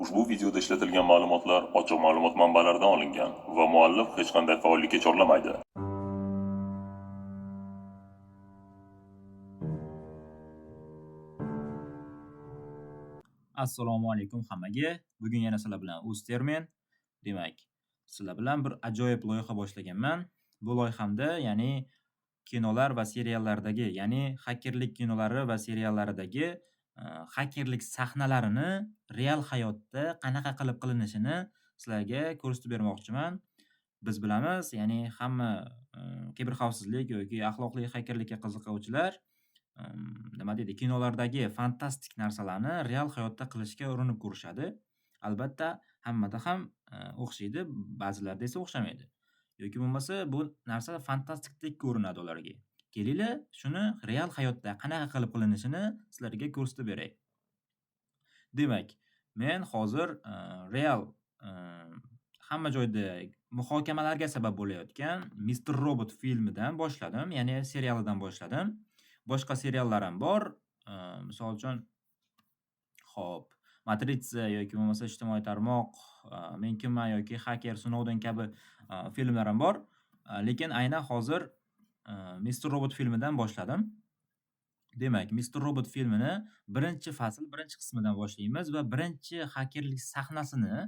Ushbu videoda ishlatilgan ma'lumotlar ochiq ma'lumot manbalaridan olingan va muallif hech qanday faollikka chorlamaydi. Assalomu alaykum hammaga. Bugun yana sizlar bilan O'ztermen. Demak, sizlar bilan bir ajoyib loyiha boshlaganman. Bu loyihamda, ya'ni kinolar va seriallardagi, ya'ni xakerlik kinolari va seriallaridagi xakerlik sahnalarini real hayotda qanaqa qilib qilinishini sizlarga ko'rsatib bermoqchiman. Biz bilamiz, ya'ni hamma kiberxavfsizlik yoki axloqli xakerlikka qiziquvchilar nima deydi, kinolardagi fantastik narsalarni real hayotda qilishga urinib ko'rishadi. Albatta, hammada ham o'xshaydi, ba'zilarda esa o'xshamaydi. Yoki bo'lmasa, bu narsa fantastikdek ko'rinadi ularga. Kelinglar, shuni real hayotda qanaqa qilib qilinishini sizlarga ko'rsatib beray. Demak, men hozir real hamma joyda muhokamalarga sabab bo'layotgan Mr. Robot filmidan boshladim, ya'ni serialidan boshladim. Boshqa seriallar ham bor. Misol uchun, xo'p, Matrica yoki bo'lmasa ijtimoiy tarmoq, Men kimman yoki Hacker, Snowden kabi filmlar ham bor. Lekin aynan hozir Mr. Robot filmidan boshladim. Demak, Mr. Robot filmini birinchi fasl, birinchi qismidan boshlaymiz va birinchi hakerlik sahnasini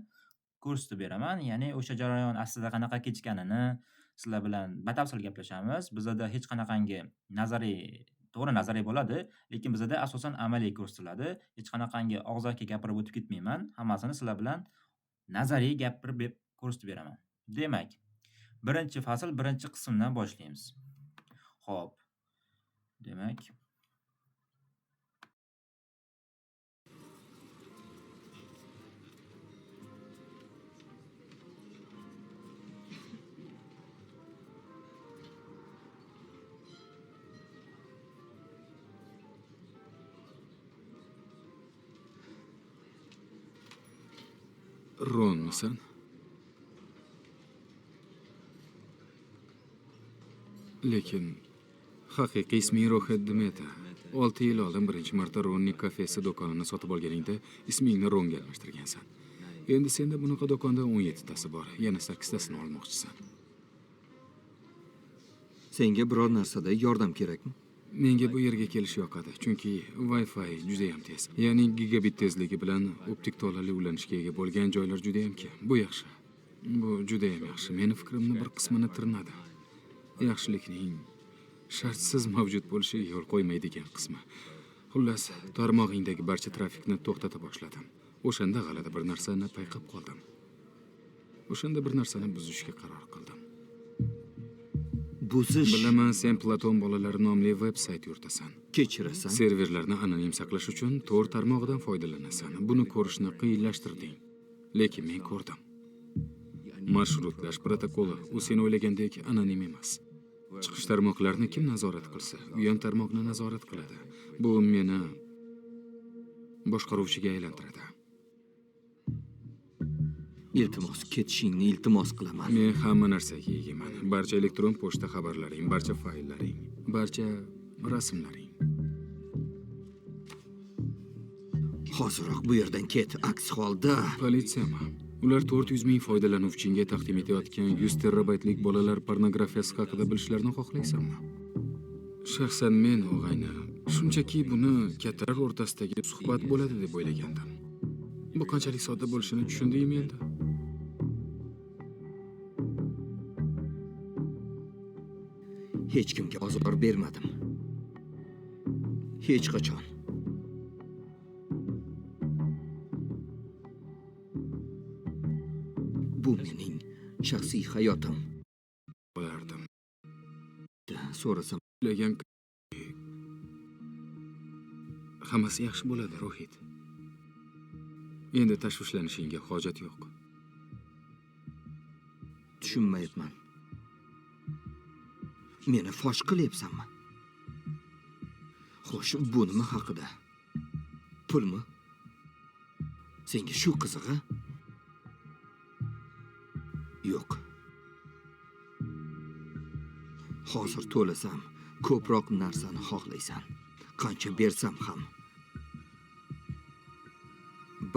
ko'rsatib beraman. Ya'ni o'sha jarayon aslida qanaqa kechganini sizlar bilan batafsil gaplashamiz. Bizda hech qanaqangi nazariy bo'ladi, lekin bizda asosan amaliy ko'rsatiladi. Hech qanaqangi og'zaki gapirib o'tib ketmayman. Hammasini sizlar bilan nazariy gapirib ko'rsatib beraman. Demak, birinchi fasl, birinchi qismdan boshlaymiz. Xo'p. Demak, Ronmisan? Lekin haqiqiy isming Rohit Dmeta. 6 yil oldin birinchi marta Ronning kafesi do'konini sotib olganingda ismingni Ronga almashtirgansan. Endi senda bunaqa do'konda 17 tasi bor, yana 8 tasini olmoqchisan. Senga biror narsada yordam kerakmi? Menga bu yerga kelish yoqadi, chunki Wi-Fi juda ham tez. Ya'ni gigabit tezligi bilan optik tolali ulanishga ega bo'lgan joylar juda ham kam. Bu yaxshi. Bu juda ham yaxshi. Meni fikrimni bir qismini tirnadi. Yaxshilikning shartsiz mavjud bo'lishiga yo'l qo'ymaydigan qismi. Xullas, tarmog'ingdagi barcha trafikni to'xtata boshladim. O'shanda g'alati bir narsani payqab qoldim. O'shanda bir narsani buzishga qaror qildim. Buzish. Bilaman, sen Platon bolalari nomli veb-sayt yuritasan. Kechirasan. Serverlarni anonim saqlash uchun Tor tarmog'idan foydalanasan. Buni ko'rishni qiyinlashtirding. Lekin men ko'rdim. Marshrutlash protokoli u sen o'ylagandek anonim emas. Chiqish tarmoqlarini kim nazorat qilsa, u ham tarmoqni nazorat qiladi. Bu meni boshqaruvchiga aylantiradi. Iltimos, ketishingni iltimos qilaman. Men hamma narsaga egaman. Barcha elektron pochta xabarlaring, barcha fayllaring, barcha rasmlaring. Hoziroq bu yerdan ket, aks holda Politsiyami? Ular 400 ming foydalanuvchiga taqdim etayotgan 100 terabaytlik bolalar pornografiyasi haqida bilishlarni xohlaysanmi? Shaxsan men o'g'ayni, shunchaki buni kattalar o'rtasidagi suhbat bo'ladi deb o'ylagandim. Bu qanchalik sodda bo'lishini tushundingmi endi? hech kimga ozor bermadim. Hech qachon. Bu mening shaxsiy hayotim. Bo'lardim. So'rasam, Lekin hammasi yaxshi bo'ladi, Rohit. Endi tashvishlanishingga hojat yo'q. tushunmayapman. Meni fosh qilyapsanmi? Xo'sh, bu nima haqida? Pulmi? Senga shu qizig'i? Yo'q. Hozir to'lasam, ko'proq narsani xohlaysan. Qancha bersam ham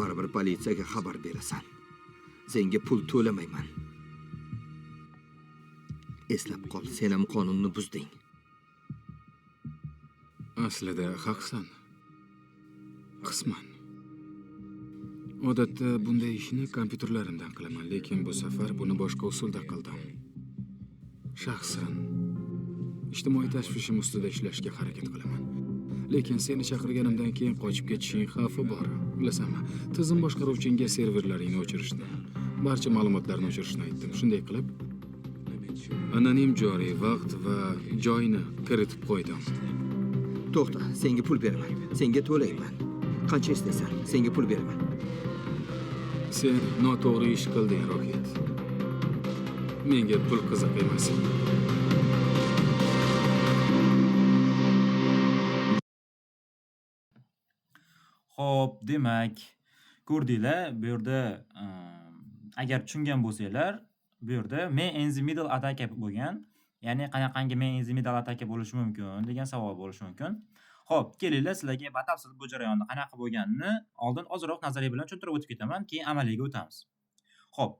baribir politsiyaga xabar berasan. Senga pul to'lamayman. Eslab qol, sen ham qonunni buzding. Aslida haqsan. Qisman. Odatda bunday ishni kompyuterlarimdan qilaman, lekin bu safar buni boshqa usulda qildim. Shaxsan ijtimoiy tashvishim ustida ishlashga harakat qilaman. Lekin seni chaqirganimdan keyin qochib ketishing xavfi bor. Bilasanmi? Tizim boshqaruvchinga serverlaringni o'chirishni, barcha ma'lumotlarni o'chirishni aytdim. Shunday qilib, anonim joriy vaqt va joyni kiritib qo'ydim. To'xta, senga pul beraman. Senga to'layman. Qancha istasan, senga pul beraman. Sen noto'g'ri ish qilding, Roket. Menga pul qiziq emas. Xo'p, demak, ko'rdinglar, bu yerda agar tushungan bo'lsanglar, bu yerda man in the middle attack bo'lgan. Ya'ni qanaqangi man in the middle attack bo'lishi mumkin degan savol bo'lishi mumkin. Xo'p, kelinglar sizlarga batafsil bu jarayonni qanaqa bo'lganini oldin ozroq nazariy bilan tushuntirib o'tib ketaman, keyin amaliga o'tamiz. Xo'p,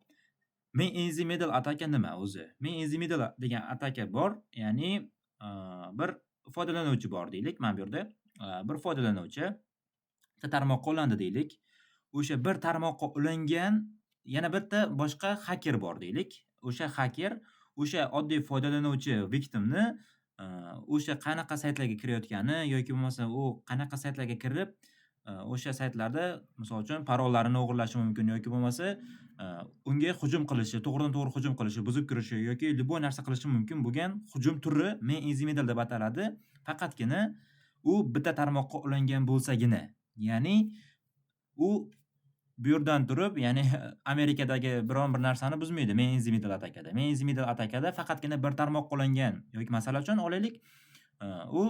man in the middle attack nima o'zi? Man in the middle degan attack bor, ya'ni bir foydalanuvchi bor deylik. Mana bu yerda bir foydalanuvchi tarmoqqa ulandi deylik. O'sha bir tarmoqqa ulangan yana bitta boshqa haker bor deylik. O'sha haker o'sha oddiy foydalanuvchi victimni o'sha qanaqa saytlarga kirayotgani yoki bo'lmasa u qanaqa saytlarga kirib o'sha saytlarda misol uchun parollarini o'g'irlashi mumkin yoki bo'lmasa unga hujum qilishi, to'g'ridan-to'g'ri hujum qilishi, buzib kirishi yoki любой narsa qilishi mumkin bo'lgan hujum turi man in the middle deb ataladi. Faqatgina u bitta tarmoqqa ulangan bo'lsagina. Ya'ni u bu yerdan turib, ya'ni Amerikadagi biron bir narsani buzmaydi man in the middle attackada. Man in the middle attackada faqatgina bir tarmoqqa ulangan yoki masalan uchun olaylik, u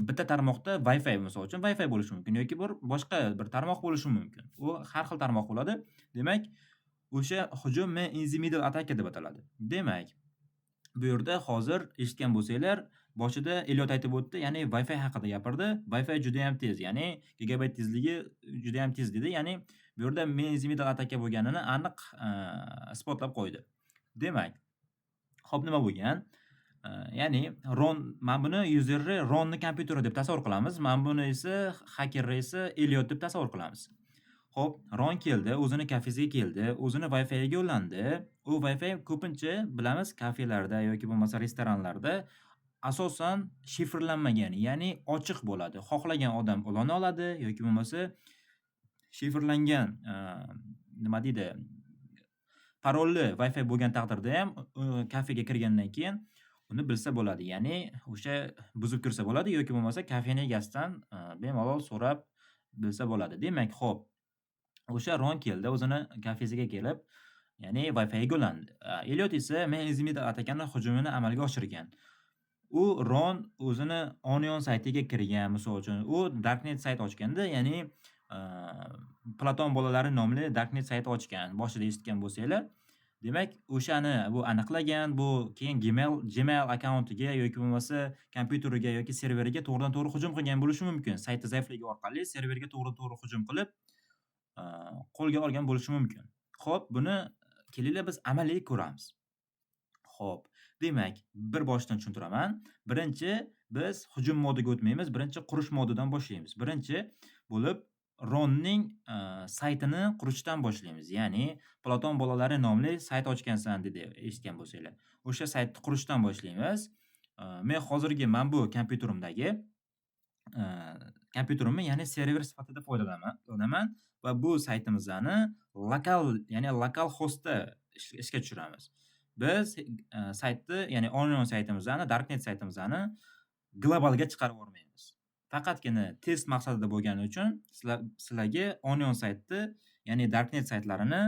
bitta tarmoqda Wi-Fi misol uchun Wi-Fi bo'lishi mumkin yoki bir boshqa bir tarmoq bo'lishi mumkin. U har xil tarmoq bo'ladi. Demak, o'sha hujum man in the middle attack deb ataladi. Demak, bu yerda hozir eshitgan bo'lsanglar, boshida Elliot aytib o'tdi, ya'ni Wi-Fi haqida gapirdi. Wi-Fi juda ham tez, ya'ni gigabayt tezligi juda ham tez dedi. Ya'ni bu yerda man in the middle attack bo'lganini aniq isbotlab qo'ydi. Demak, xo'p nima bo'lgan? Ya'ni Ron, men buni userni Ronni kompyuteri deb tasavvur qilamiz. Men buni esa hakerni esa Elliot deb tasavvur qilamiz. Xo'p, Ron keldi, o'zini kafesiga keldi, o'zini Wi-Fi'ga ulandi. U Wi-Fi ko'pincha bilamiz kafelarda yoki bo'lmasa restoranlarda asosan shifrlanmagan, ya'ni ochiq bo'ladi. Xohlagan odam ulana oladi yoki bo'lmasa shifrlangan nima deydi? Parolli Wi-Fi bo'lgan taqdirda ham kafega kirgandan keyin uni bilsa bo'ladi. Ya'ni o'sha buzib kirsa bo'ladi yoki bo'lmasa kafening egasidan bemalol so'rab bilsa bo'ladi. Demak, xo'p, o'sha Ron keldi, o'zini kafesiga kelib, ya'ni Wi-Fi'ga ulandi. Elliot esa man in the middle attackani hujumini amalga oshirgan. U Ron o'zini Onion saytiga kirgan, misol uchun u Darknet sayt ochganda, ya'ni Platon bolalari nomli Darknet sayti ochgan. Boshida eshitgan bo'lsanglar, demak, o'shani bu aniqlagan, bu keyin Gmail akkauntiga yoki bo'lmasa kompyuteriga yoki serveriga to'g'ridan-to'g'ri hujum qilgan bo'lishi mumkin. Sayti zaifligi orqali serverga to'g'ri-to'g'ri hujum qilib qo'lga olgan bo'lishi mumkin. Xo'p, buni kelinglar biz amaliy ko'ramiz. Xo'p, demak, bir boshdan tushuntiraman. Birinchi biz hujum modiga o'tmaymiz, birinchi qurish modidan boshlaymiz. Birinchi bo'lib Ronning saytini qurishdan boshlaymiz. Ya'ni Platon bolalari nomli sayt ochgansan dedi, eshitgan bo'lsanglar. O'sha saytni qurishdan boshlaymiz. Men hozirgi bu kompyuterimni, ya'ni server sifatida foydalanaman va bu saytimizni lokal hostda ishga tushiramiz. Biz saytni, ya'ni Onion saytimizni, Darknet saytimizni globalga chiqarib yubormaymiz. Faqatgina test maqsadida bo'lgani uchun sizlarga Onion saytni, ya'ni Darknet saytlarini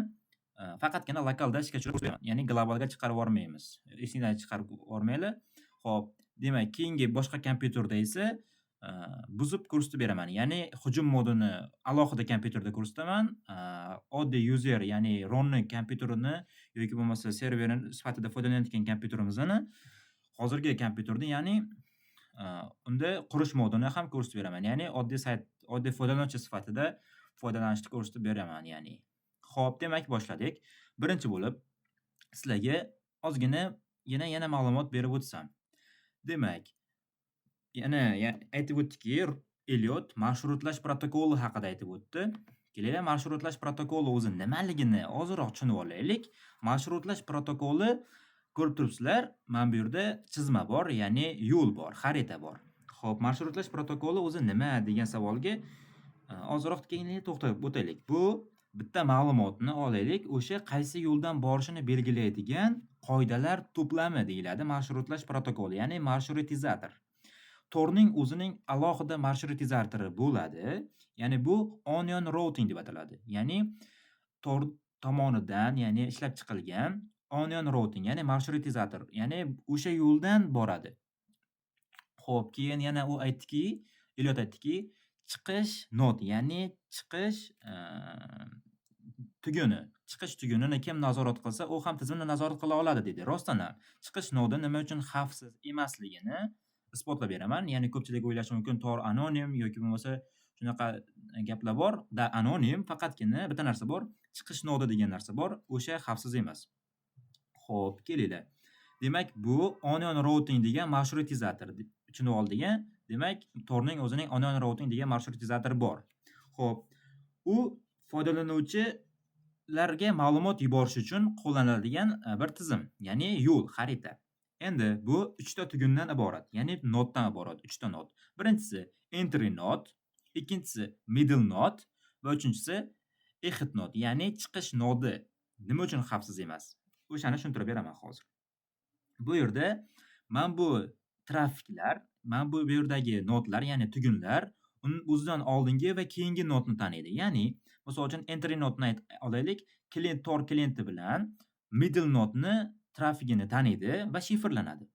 faqatgina lokalda ishga tushirib, ya'ni globalga chiqarib yubormaymiz. Esingizdan chiqarib yubormanglar. Xo'p, demak, keyingi boshqa kompyuterda esa buzib ko'rsatib beraman. Ya'ni hujum modini alohida kompyuterda ko'rsataman. Oddiy user, ya'ni Ronning kompyuterini yoki bo'lmasa serverini sifatida foydalanayotgan kompyuterimizni hozirgi kompyuterda, ya'ni unda qurish modini ham ko'rsatib beraman. Ya'ni oddiy sayt, oddiy foydalanuvchi sifatida foydalanishni ko'rsatib beraman, ya'ni. Xo'p, demak boshladik. Birinchi bo'lib sizlarga ozgina yana ma'lumot berib o'tsam. Demak, aytib o'tdiki, Eliot marshrutlash protokoli haqida aytib o'tdi. Kelinglar, marshrutlash protokoli o'zi nimaligini ozroq tushunib olaylik. Marshrutlash protokoli ko'rib turibsizlar, mana bu yerda chizma bor, ya'ni yo'l bor, xarita bor. Xo'p, marshrutlash protokoli o'zi nima degan savolga ozroq keyinroq to'xtalib o'taylik. Bu bitta ma'lumotni olaylik, o'sha qaysi yo'ldan borishini belgilaydigan qoidalar to'plami deyiladi marshrutlash protokoli, ya'ni marshrutizator. Torning o'zining alohida marshrutizatori bo'ladi. Ya'ni bu onion routing deb ataladi. Ya'ni Tor tomonidan, ya'ni ishlab chiqilgan onion routing, ya'ni marshrutizator, ya'ni o'sha yo'ldan boradi. Xo'p, keyin yana u aytdiki, Eliot aytdiki, chiqish nod, ya'ni chiqish tugunini kim nazorat qilsa, u ham tizimni nazorat qila oladi dedi. Rostdan ham chiqish nodi nima uchun xavfsiz emasligini isbotlab beraman. Ya'ni ko'pchilik o'ylashi mumkin, Tor anonim yoki bo'lmasa shunaqa gaplar bor. Da anonim, faqatgina bitta narsa bor, chiqish nodi degan narsa bor, o'sha xavfsiz emas. Xo'p, kelinglar. Demak, bu onion routing degan marshrutizator tushunib oldik. Demak, Torning o'zining onion routing degan marshrutizatori bor. Xo'p, u foydalanuvchilarga ma'lumot yuborish uchun qo'llaniladigan bir tizim, ya'ni yo'l, xarita. Endi bu 3 ta tugundan iborat, ya'ni noddan iborat, 3 ta nod. Birinchisi entry node, ikkinchisi middle node va uchinchisi exit node, ya'ni chiqish nodi. Nima uchun xavfsiz emas? O'shani tushuntirib beraman hozir. Bu yerda mana bu trafiklar, mana bu yerdagi nodlar, ya'ni tugunlar o'zidan oldingi va keyingi nodni taniydi. Ya'ni, misol uchun entry nodni olaylik, Tor klienti bilan middle nodni trafigini taniydi va shifrlanadi.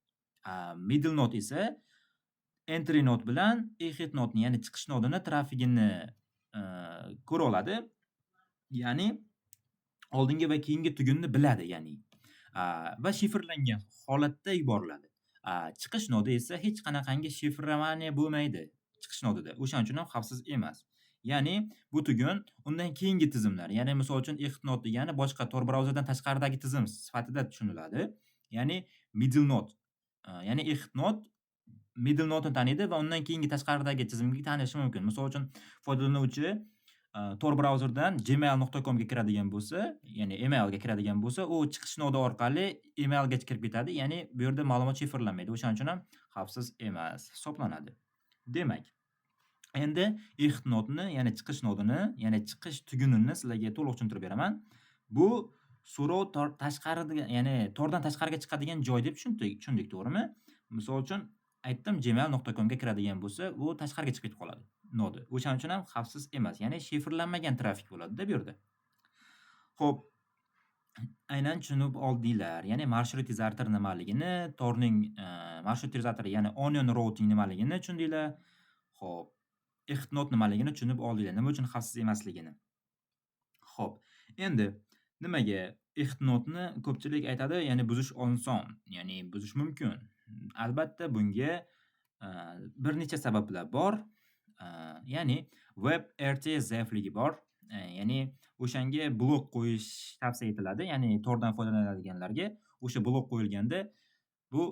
Middle node esa entry node bilan exit nodni, ya'ni chiqish nodini trafigini ko'ra oladi. Ya'ni oldingi va keyingi tugunni biladi, ya'ni. Va shifrlangan holatda yuboriladi. Chiqish nodi esa hech qanaqangi shifrovaniya bo'lmaydi chiqish nodida. O'shaning uchun ham xavfsiz emas. Ya'ni bu tugun undan keyingi tizimlar, ya'ni misol uchun exit node degani boshqa Tor brauzerdan tashqaridagi tizim sifatida tushuniladi. Ya'ni middle node, ya'ni exit node middle nodeni taniydi va undan keyingi tashqaridagi tizimga tanishi mumkin. Misol uchun foydalanuvchi Tor brauzerdan gmail.com ga kiradigan bo'lsa, ya'ni email ga kiradigan bo'lsa, u chiqish nodi orqali email ga kirib ketadi, ya'ni bu yerda ma'lumot shifrlanmaydi. O'shaning uchun ham xavfsiz emas hisoblanadi. Demak, endi exit nodni, ya'ni chiqish nodini, ya'ni chiqish tugunini sizlarga to'liq tushuntirib beraman. Bu so'rov tashqarida, ya'ni Tordan tashqariga chiqadigan joy deb tushundik, to'g'rimi? Misol uchun aytdim, gmail.com ga kiradigan bo'lsa, u tashqariga chiqib ketib qoladi nodi. O'shaning uchun ham xavfsiz emas, ya'ni shifrlanmagan trafik bo'ladi-da bu yerda. Xo'p, aynan tushunib oldinglar. Ya'ni marshrutizator nimaligini, Torning marshrutizatori, ya'ni onion routing nimaligini tushundinglar. Xo'p, exit node nimaligini tushunib oldinglar, nima uchun xavfsiz emasligini. Xo'p, endi nimaga exit nodeni ko'pchilik aytadi, ya'ni buzish oson, ya'ni buzish mumkin. Albatta bunga bir necha sabablar bor. Ya'ni WebRT zaifligi bor. Ya'ni o'shanga blok qo'yish tavsiya etiladi. Ya'ni Tordan foydalanadiganlarga o'sha blok qo'yilganda bu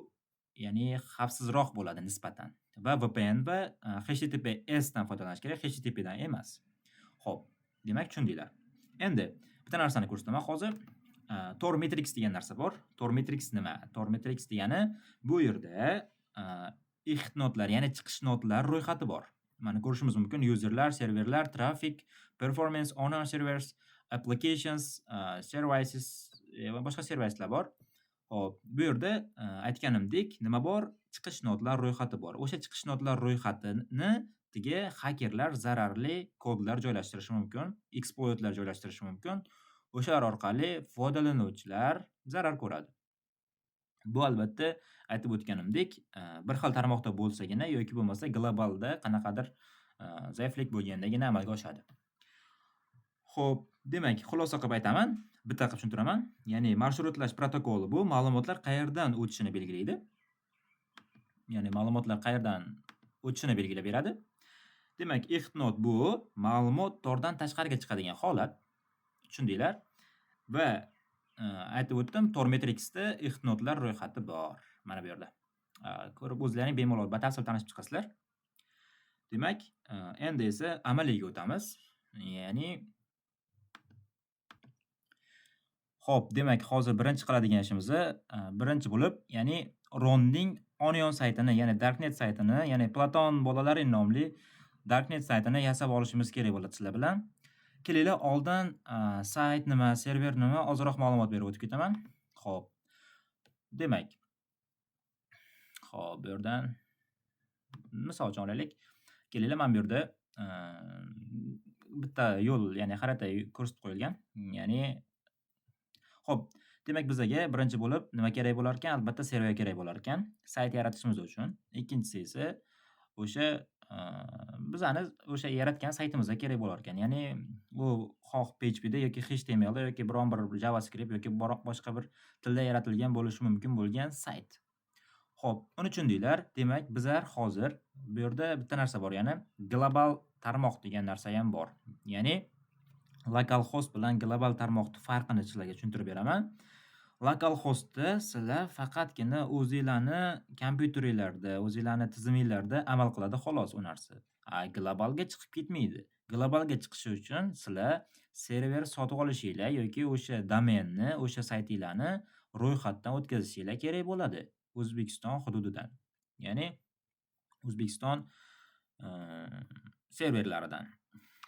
ya'ni xavfsizroq bo'ladi nisbatan. Va VPN va HTTPS dan foydalanish kerak, HTTP dan emas. Xo'p, demak tushundinglar. Endi bitta narsani ko'rsataman hozir. Tor Matrix degan narsa bor. Tor Matrix nima? Tor Matrix degani bu yerda exit nodlar, ya'ni chiqish nodlar ro'yxati bor. Mana ko'rishimiz mumkin: userlar, serverlar, traffic, performance, onion servers, applications, services va boshqa servislar bor. Xo'p, bu yerda aytganimdek, nima bor? Chiqish nodlar ro'yxati bor. O'sha chiqish nodlar ro'yxatini hakerlar zararli kodlar joylashtirishi mumkin, exploitlar joylashtirishi mumkin. O'shalar orqali foydalanuvchilar zarar ko'radi. Bu albatta aytib o'tganimdek, bir xil tarmoqda bo'lsagina yoki bo'lmasa globalda qanaqadir zaiflik bo'lgandagina amalga oshadi. Xo'p, demak, xulosa qilib aytaman, bitta qilib tushuntiraman. Ya'ni marshrutlash protokoli bu ma'lumotlar qayerdan o'tishini belgilaydi. Ya'ni ma'lumotlar qayerdan o'tishini belgilab beradi. Demak, EXTNOT bu ma'lumot tordan tashqariga chiqadigan holat. Tushundinglar? Va aytib o'tdim, Tor Matrixda EXTNOTlar ro'yxati bor. Mana bu yerda. Ko'rib o'zlaring bemalol batafsil tanishib chiqasizlar. Demak, endi esa amaliyga o'tamiz. Ya'ni Xo'p, demak, hozir birinchi qiladigan ishimiz birinchi bo'lib, ya'ni Ronning Onion saytini, ya'ni Darknet saytini, ya'ni Platon bolalari nomli Darknet saytini yasab olishimiz kerak bo'ladi sizlar bilan. Kelinglar, oldin sayt nima, server nima, ozroq ma'lumot berib o'tib ketaman. Xo'p. Demak, xo'p, bu yerdan misol uchun olaylik. Kelinglar, mana bu yerda bitta yo'l, ya'ni xarita ko'rsatib qo'yilgan. Ya'ni Xo'p, demak bizga birinchi bo'lib nima kerak bo'lar ekan? Albatta server kerak bo'lar ekan, sayt yaratishimiz uchun. Ikkinchisi esa o'sha bizani o'sha yaratgan saytimizga kerak bo'lar ekan. Ya'ni bu xoh PHP da yoki HTML da yoki biron bir JavaScript yoki boshqa bir tilda yaratilgan bo'lishi mumkin bo'lgan sayt. Xo'p, uni tushundinglar. Demak, bizlar hozir bu yerda bitta narsa bor, ya'ni global tarmoq degan narsa ham bor. Ya'ni localhost bilan global tarmoqning farqini sizlarga tushuntirib beraman. Localhostda sizlar faqatgina o'zingizlarni kompyuteringlarda, o'zingizlarni tizimingizlarda amal qiladi xolos u narsa. Globalga chiqib ketmaydi. Globalga chiqishi uchun sizlar server sotib olishinglar yoki o'sha domenni, o'sha saytinglarni ro'yxatdan o'tkazishinglar kerak bo'ladi O'zbekiston hududidan. Ya'ni O'zbekiston serverlaridan.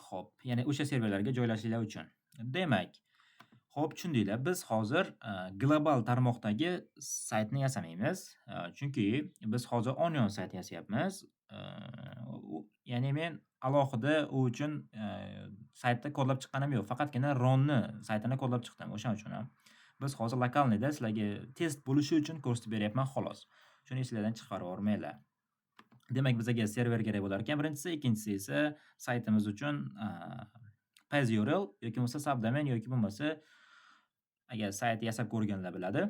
Xo'p, ya'ni o'sha serverlarga joylashinglar uchun. Demak, xo'p, tushundinglar. Biz hozir global tarmoqdagi saytni yasamaymiz. Chunki biz hozir Onion sayt yasayapmiz. Ya'ni men alohida u uchun saytda kodlab chiqqanim yo'q. Faqatgina Ronni saytini kodlab chiqdim. O'shaning uchun ham. Biz hozir lokalnida sizlarga test bo'lishi uchun ko'rsatib beryapman xolos. Shuni esingizdan chiqarib yubormanglar. Demak, bizga server kerak bo'lar ekan birinchisi, ikkinchisi esa saytimiz uchun page URL yoki bo'lmasa subdomain yoki bo'lmasa agar sayt yasab ko'rganlar biladi,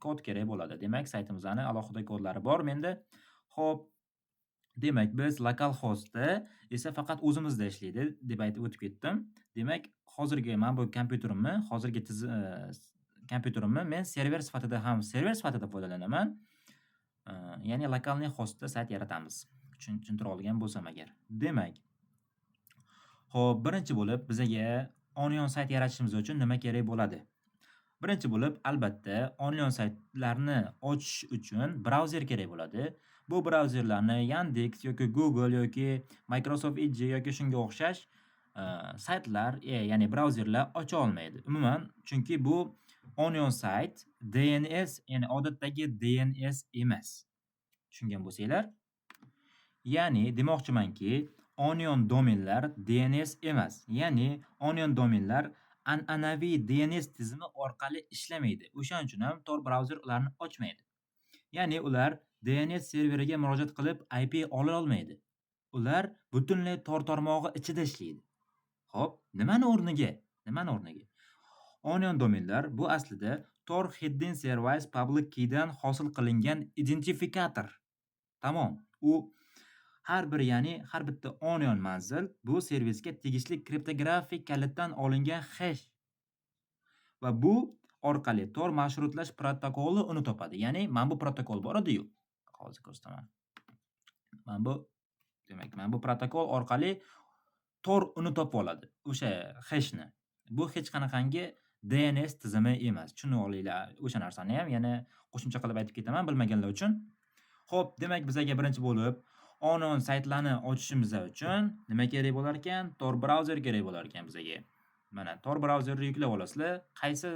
kod kerak bo'ladi. Demak, saytimizning alohida kodlari bor menda. Xo'p, demak, biz localhostda esa faqat o'zimizda ishlaydi deb aytib o'tib ketdim. Demak, hozirgi men bu kompyuterimni, hozirgi kompyuterimni men server sifatida foydalanaman. Ya'ni lokalniy hostda sayt yaratamiz. Tushuntira olgan bo'lsam agar. Demak, xo'p, birinchi bo'lib bizga Onion sayt yaratishimiz uchun nima kerak bo'ladi? Birinchi bo'lib, albatta, Onion saytlarni ochish uchun brauzer kerak bo'ladi. Bu brauzerlarni Yandex yoki Google yoki Microsoft Edge yoki shunga o'xshash saytlar, ya'ni brauzerlar ocha olmaydi. Umuman, chunki bu Onion sayt DNS, ya'ni odatdagi DNS emas. Tushungan bo'lsanglar? Ya'ni demoqchimanki, Onion domenlar DNS emas. Ya'ni Onion domenlar an'anaviy DNS tizimi orqali ishlamaydi. O'shaning uchun ham Tor brauzer ularni ochmaydi. Ya'ni ular DNS serveriga murojaat qilib IP ola olmaydi. Ular butunlay Tor tarmog'i ichida ishlaydi. Xo'p, nimani o'rniga? Onion domenlar bu aslida Tor Hidden Service Public Key dan hosil qilingan identifikator. Tamom. U har bitta Onion manzil bu servisga tegishli kriptografik kalitdan olingan hash. Va bu orqali Tor marshrutlash protokoli uni topadi. Ya'ni mana bu protokol bor edi-yu. Hozir ko'rsataman. Mana bu protokol orqali Tor uni topib oladi. O'sha hashni. Bu hech qanaqangi DNS tizimi emas. Tushunib olinglar o'sha narsani ham, yana qo'shimcha qilib aytib ketaman bilmaganlar uchun. Xo'p, demak bizga birinchi bo'lib Onion saytlarni ochishimiz uchun nima kerak bo'lar ekan? Tor brauzer kerak bo'lar ekan bizga. Mana Tor brauzerni yuklab olasizlar. Qaysi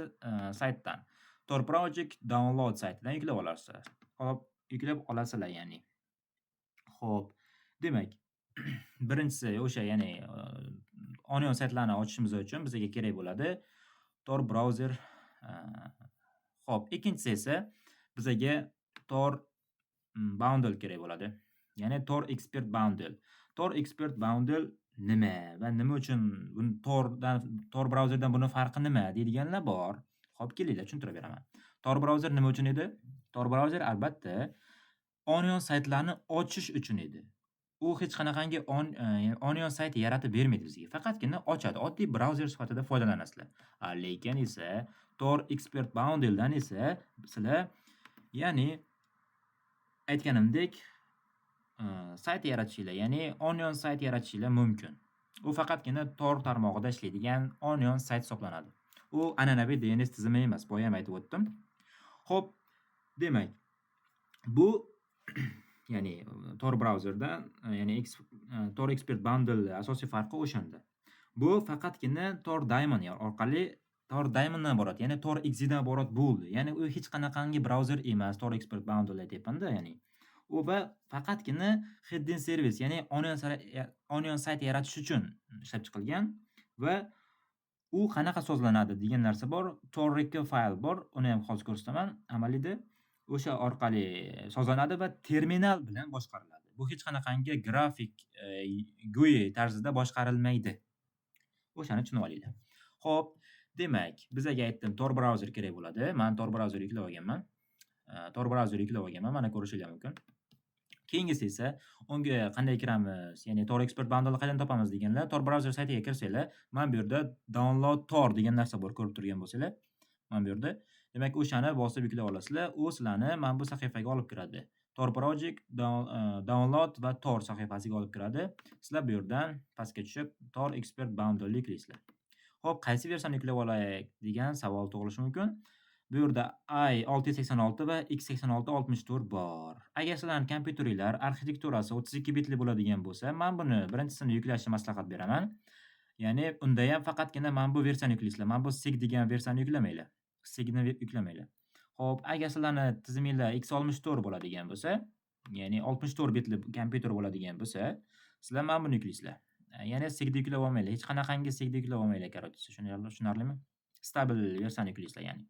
saytdan? Tor Project download saytidan yuklab olasizlar. Xo'p, yuklab olasizlar ya'ni. Xo'p, demak birinchisi o'sha, ya'ni Onion saytlarini ochishimiz uchun bizga kerak bo'ladi Tor brauzer. Xo'p, ikkinchisi esa bizga Tor bundle kerak bo'ladi. Ya'ni Tor Expert Bundle. Tor Expert Bundle nima va nima uchun Tor brauzerdan buni farqi nima deydiganlar bor. Xo'p, kelinglar tushuntirib beraman. Tor brauzer nima uchun edi? Tor brauzer albatta Onion saytlarni ochish uchun edi. u hech qanaqangi onion sayt yaratib bermaydi bizga. Faqatgina ochadi. Oddiy brauzer sifatida foydalanasizlar. Lekin esa Tor Expert Bundle dan esa sizlar ya'ni aytganimdek sayt yaratishinglar, ya'ni onion sayt yaratishinglar mumkin. U faqatgina Tor tarmog'ida ishlaydigan onion sayt hisoblanadi. U an'anaviy DNS tizimi emas, boya ham aytib o'tdim. Xo'p, demak, bu ya'ni Tor brauzerdan, ya'ni Tor Expert Bundle asosiy farqi o'shanda. Bu faqatgina Tor Daemon orqali Tor Daemondan iborat, ya'ni Tor Exe dan iborat bo'ldi. Ya'ni u hech qanaqangi brauzer emas, Tor Expert Bundle aytyapman-da, ya'ni. U va faqatgina hidden service, ya'ni onion sayt yaratish uchun ishlab chiqilgan va u qanaqa sozlanadi degan narsa bor. Tor Reco fayl bor. Uni ham hozir ko'rsataman amaliyda. O'sha orqali sozlanadi va terminal bilan boshqariladi. Bu hech qanaqangi grafik GUI tarzida boshqarilmaydi. O'shani tushunib olinglar. Xo'p, demak, bizga aytdim Tor brauzer kerak bo'ladi. Men Tor brauzer yuklab olganman. Mana ko'rishingiz mumkin. Keyingisi esa unga qanday kiramiz, ya'ni Tor Expert Bundle qayerdan topamiz deganlar, Tor brauzer saytiga kirsanglar, mana bu yerda download Tor degan narsa bor, ko'rib turgan bo'lsanglar, mana bu yerda. Demak, o'shani bosib yuklab olasizlar. U sizlarni mana bu sahifaga olib kiradi. Tor Project, download va Tor sahifasiga olib kiradi. Sizlar bu yerdan pastga tushib Tor Expert Bundle ni qilasizlar. Xo'p, qaysi versiyani yuklab olaylik degan savol tug'ilishi mumkin. Bu yerda i686 va x8664 bor. Agar sizlarning kompyuteringlar arxitekturasi 32 bitli bo'ladigan bo'lsa, men buni birinchisini yuklashni maslahat beraman. Ya'ni unda ham faqatgina men bu versiyani yuklaysizlar. Men bu SIG degan versiyani yuklamanglar. SIGni yuklamanglar. Xo'p, agar sizlarning tiziminglar x64 bo'ladigan bo'lsa, ya'ni 64 bitli kompyuter bo'ladigan bo'lsa, sizlar men buni yuklaysizlar. Ya'ni SIGni yuklab olmanglar. Hech qanaqangi SIGni yuklab olmanglar, короче. Tushunarlimi? Stabil versiyani yuklaysizlar, ya'ni.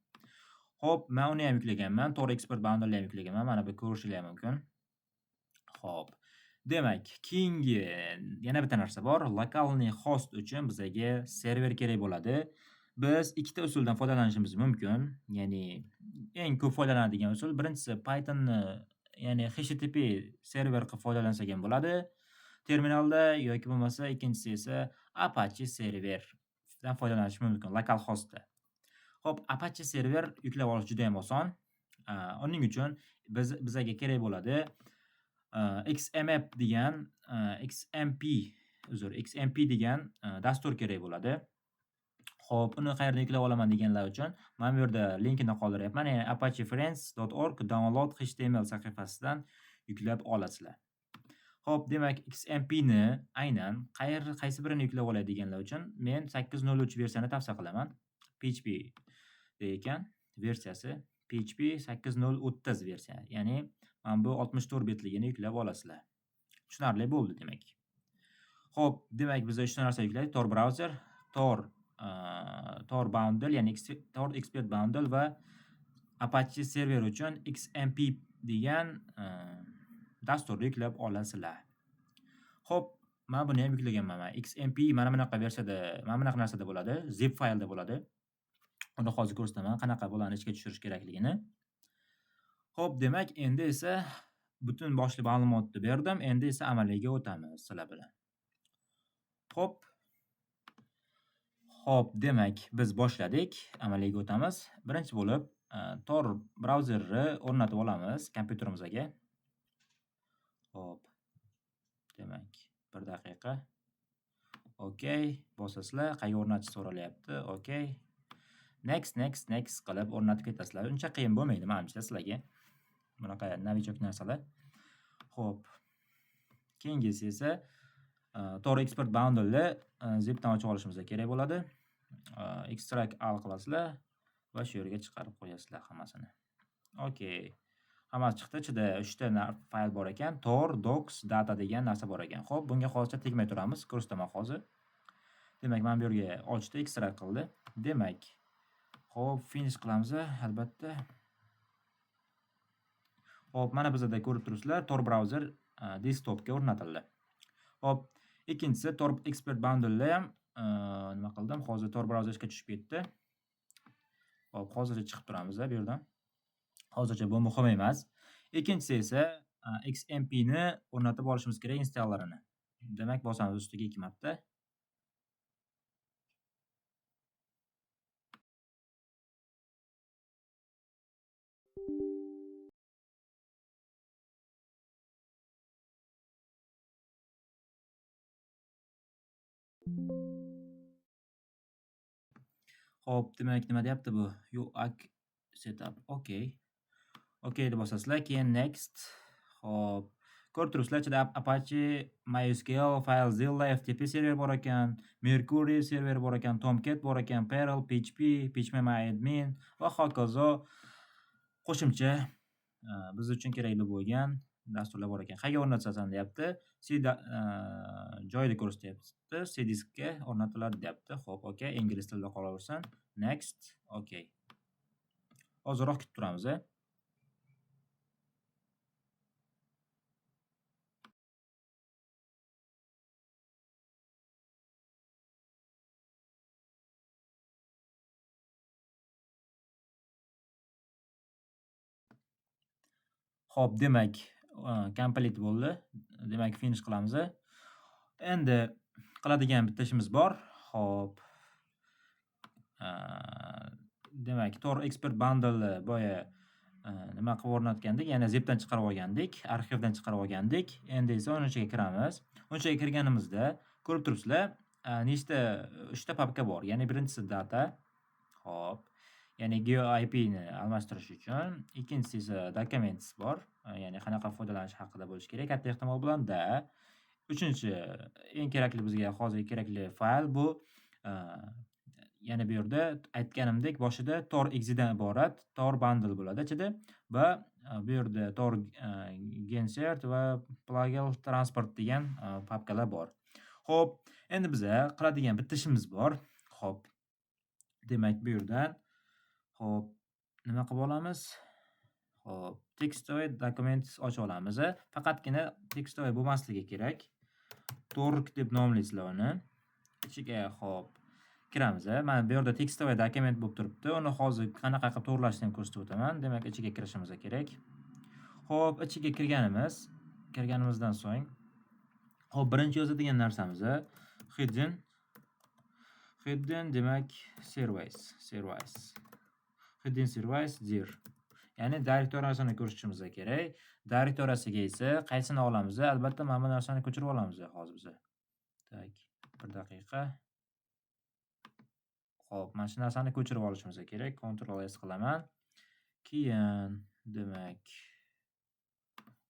Xo'p, men uni ham yuklaganman. Tor Expert Bundle ham yuklaganman. Mana bu ko'rishingiz mumkin. Xo'p. Demak, keyingi yana bitta narsa bor. Lokalniy host uchun bizga server kerak bo'ladi. Biz ikkita usuldan foydalanishimiz mumkin. Ya'ni eng ko'p foydalanadigan usul birinchisi Pythonni, ya'ni HTTP server qilib foydalansak ham bo'ladi terminalda, yoki bo'lmasa ikkinchisi esa Apache server dan foydalanish mumkin lokal hostda. Xo'p, Apache server yuklab olish juda ham oson. Uning uchun bizga kerak bo'ladi XMP degan dastur kerak bo'ladi. Xo'p, uni qayerdan yuklab olaman deganlar uchun men bu yerda linkini qoldiryapman. Ya'ni apachefriends.org download html sahifasidan yuklab olasizlar. Xo'p, demak, XMP ni aynan qaysi birini yuklab olay deganlar uchun men 803 versiyani tavsiya qilaman. PHP ekan versiyasi PHP 8.0.30 versiya. Ya'ni men bu 64 bitligini yuklab olasizlar. Tushunarli bo'ldi demak. Xo'p, demak biz 3 ta narsa yuklaylik. Tor brauzer, Tor Bundle, ya'ni Tor Expert Bundle va Apache server uchun XMP degan dasturni yuklab olasizlar. Xo'p, men buni ham yuklaganman. XMP mana bunaqa versiyada, mana bunaqa narsada bo'ladi, zip faylda bo'ladi. Uni hozir ko'rsataman, qanaqa bo'lani ichga tushirish kerakligini. Xo'p, demak, endi esa butun boshli ma'lumotni berdim. Endi esa amaliyga o'tamiz sizlar bilan. Xo'p, demak, biz boshladik. Amaliyga o'tamiz. Birinchi bo'lib, Tor brauzerni o'rnatib olamiz kompyuterimizga. Xo'p. Demak, 1 daqiqa. Okay, bosasizlar, qayerga o'rnatish so'ralyapti. Okay. Next qilib o'rnatib ketasizlar. Uncha qiyin bo'lmaydi, menimcha sizlarga. Bunaqa novichok narsalar. Xo'p. Keyingisi esa Tor Expert Bundle zipdan ochib olishimiz kerak bo'ladi. Extract al qilasizlar va shu yerga chiqarib qo'yasizlar hammasini. Okay. Hammasi chiqdi. Ichida 3 ta fayl bor ekan. Tor docs data degan narsa bor ekan. Xo'p, bunga hozircha tegmay turamiz. Ko'rsataman hozir. Demak, men bu yerga ochdi, extract qildi. Demak, xo'p, finish qilamiz albatta. Xo'p, mana bizda ko'rib turibsizlar, Tor brauzer desktopga o'rnatildi. Xo'p, ikkinchisi Tor Expert Bundle ham nima qildim? Hozir Tor brauzerga tushib ketdi. Xo'p, hozircha chiqib turamiz bu yerdan. Hozircha bu muhim emas. Ikkinchisi esa XMP ni o'rnatib olishimiz kerak installarini. Demak, bosamiz ustiga 2 marta. Xo'p, demak, nima deyapti bu? UAC setup. Okay. Okay deb bosasizlar. Keyin next. Xo'p. Ko'rib turibsizlar, ichida Apache, MySQL, FileZilla, FTP server bor ekan, Mercury server bor ekan, Tomcat bor ekan, Perl, PHP, PHPMyAdmin va hokazo qo'shimcha biz uchun kerakli bo'lgan dasturlar bor ekan. Qayerga o'rnatasan deyapti. Joyida ko'rsatyapti. C diskga o'rnatiladi deyapti. Xo'p, okay, ingliz tilida qolaversin. Next. Okay. Ozroq kutib turamiz. Xo'p, demak, complete bo'ldi. Demak, finish qilamiz. Endi qiladigan bitta ishimiz bor. Xo'p. Demak, Tor Expert Bundle boya nima qilib o'rnatgandik? Yana zipdan chiqarib olgandik, arxivdan chiqarib olgandik. Endi esa uni ichiga kiramiz. Uni ichiga kirganimizda ko'rib turibsizlar, nechta 3 ta papka bor. Ya'ni birinchisi data. Xo'p. Ya'ni GeoIP ni almashtirish uchun, ikkinchisi esa documents bor. Ya'ni qanaqa foydalanish haqida bo'lishi kerak. Katta ehtimol bilan da. Uchinchi eng kerakli bizga hozir kerakli fayl bu yana bu yerda aytganimdek boshida Tor exe dan iborat Tor bundle bo'ladi ichida va bu yerda Tor Gensert va Plugin Transport degan papkalar bor. Xo'p, endi biza qiladigan bitta ishimiz bor. Xo'p. Demak, bu yerdan xo'p, nima qilib olamiz? Xo'p, textoid documents ochib olamiz. Faqatgina textoid bo'lmasligi kerak. Torg deb nomlaysizlar uni. Ichiga xo'p kiramiz. Mana bu yerda textoid dokument bo'lib turibdi. Uni hozir qanaqa qilib to'g'rilashni ham ko'rsatib o'taman. Demak, ichiga kirishimiz kerak. Xo'p, ichiga kirganimizdan so'ng xo'p, birinchi yozadigan narsamiz hidden demak service. Hidden service dir. Ya'ni direktoriyasini ko'rishimiz kerak. Direktoriyasiga esa qaysini olamiz? Albatta, mana bu narsani ko'chirib olamiz hozir biz. Tak, bir daqiqa. Xo'p, mana shu narsani ko'chirib olishimiz kerak. Ctrl S qilaman. Keyin demak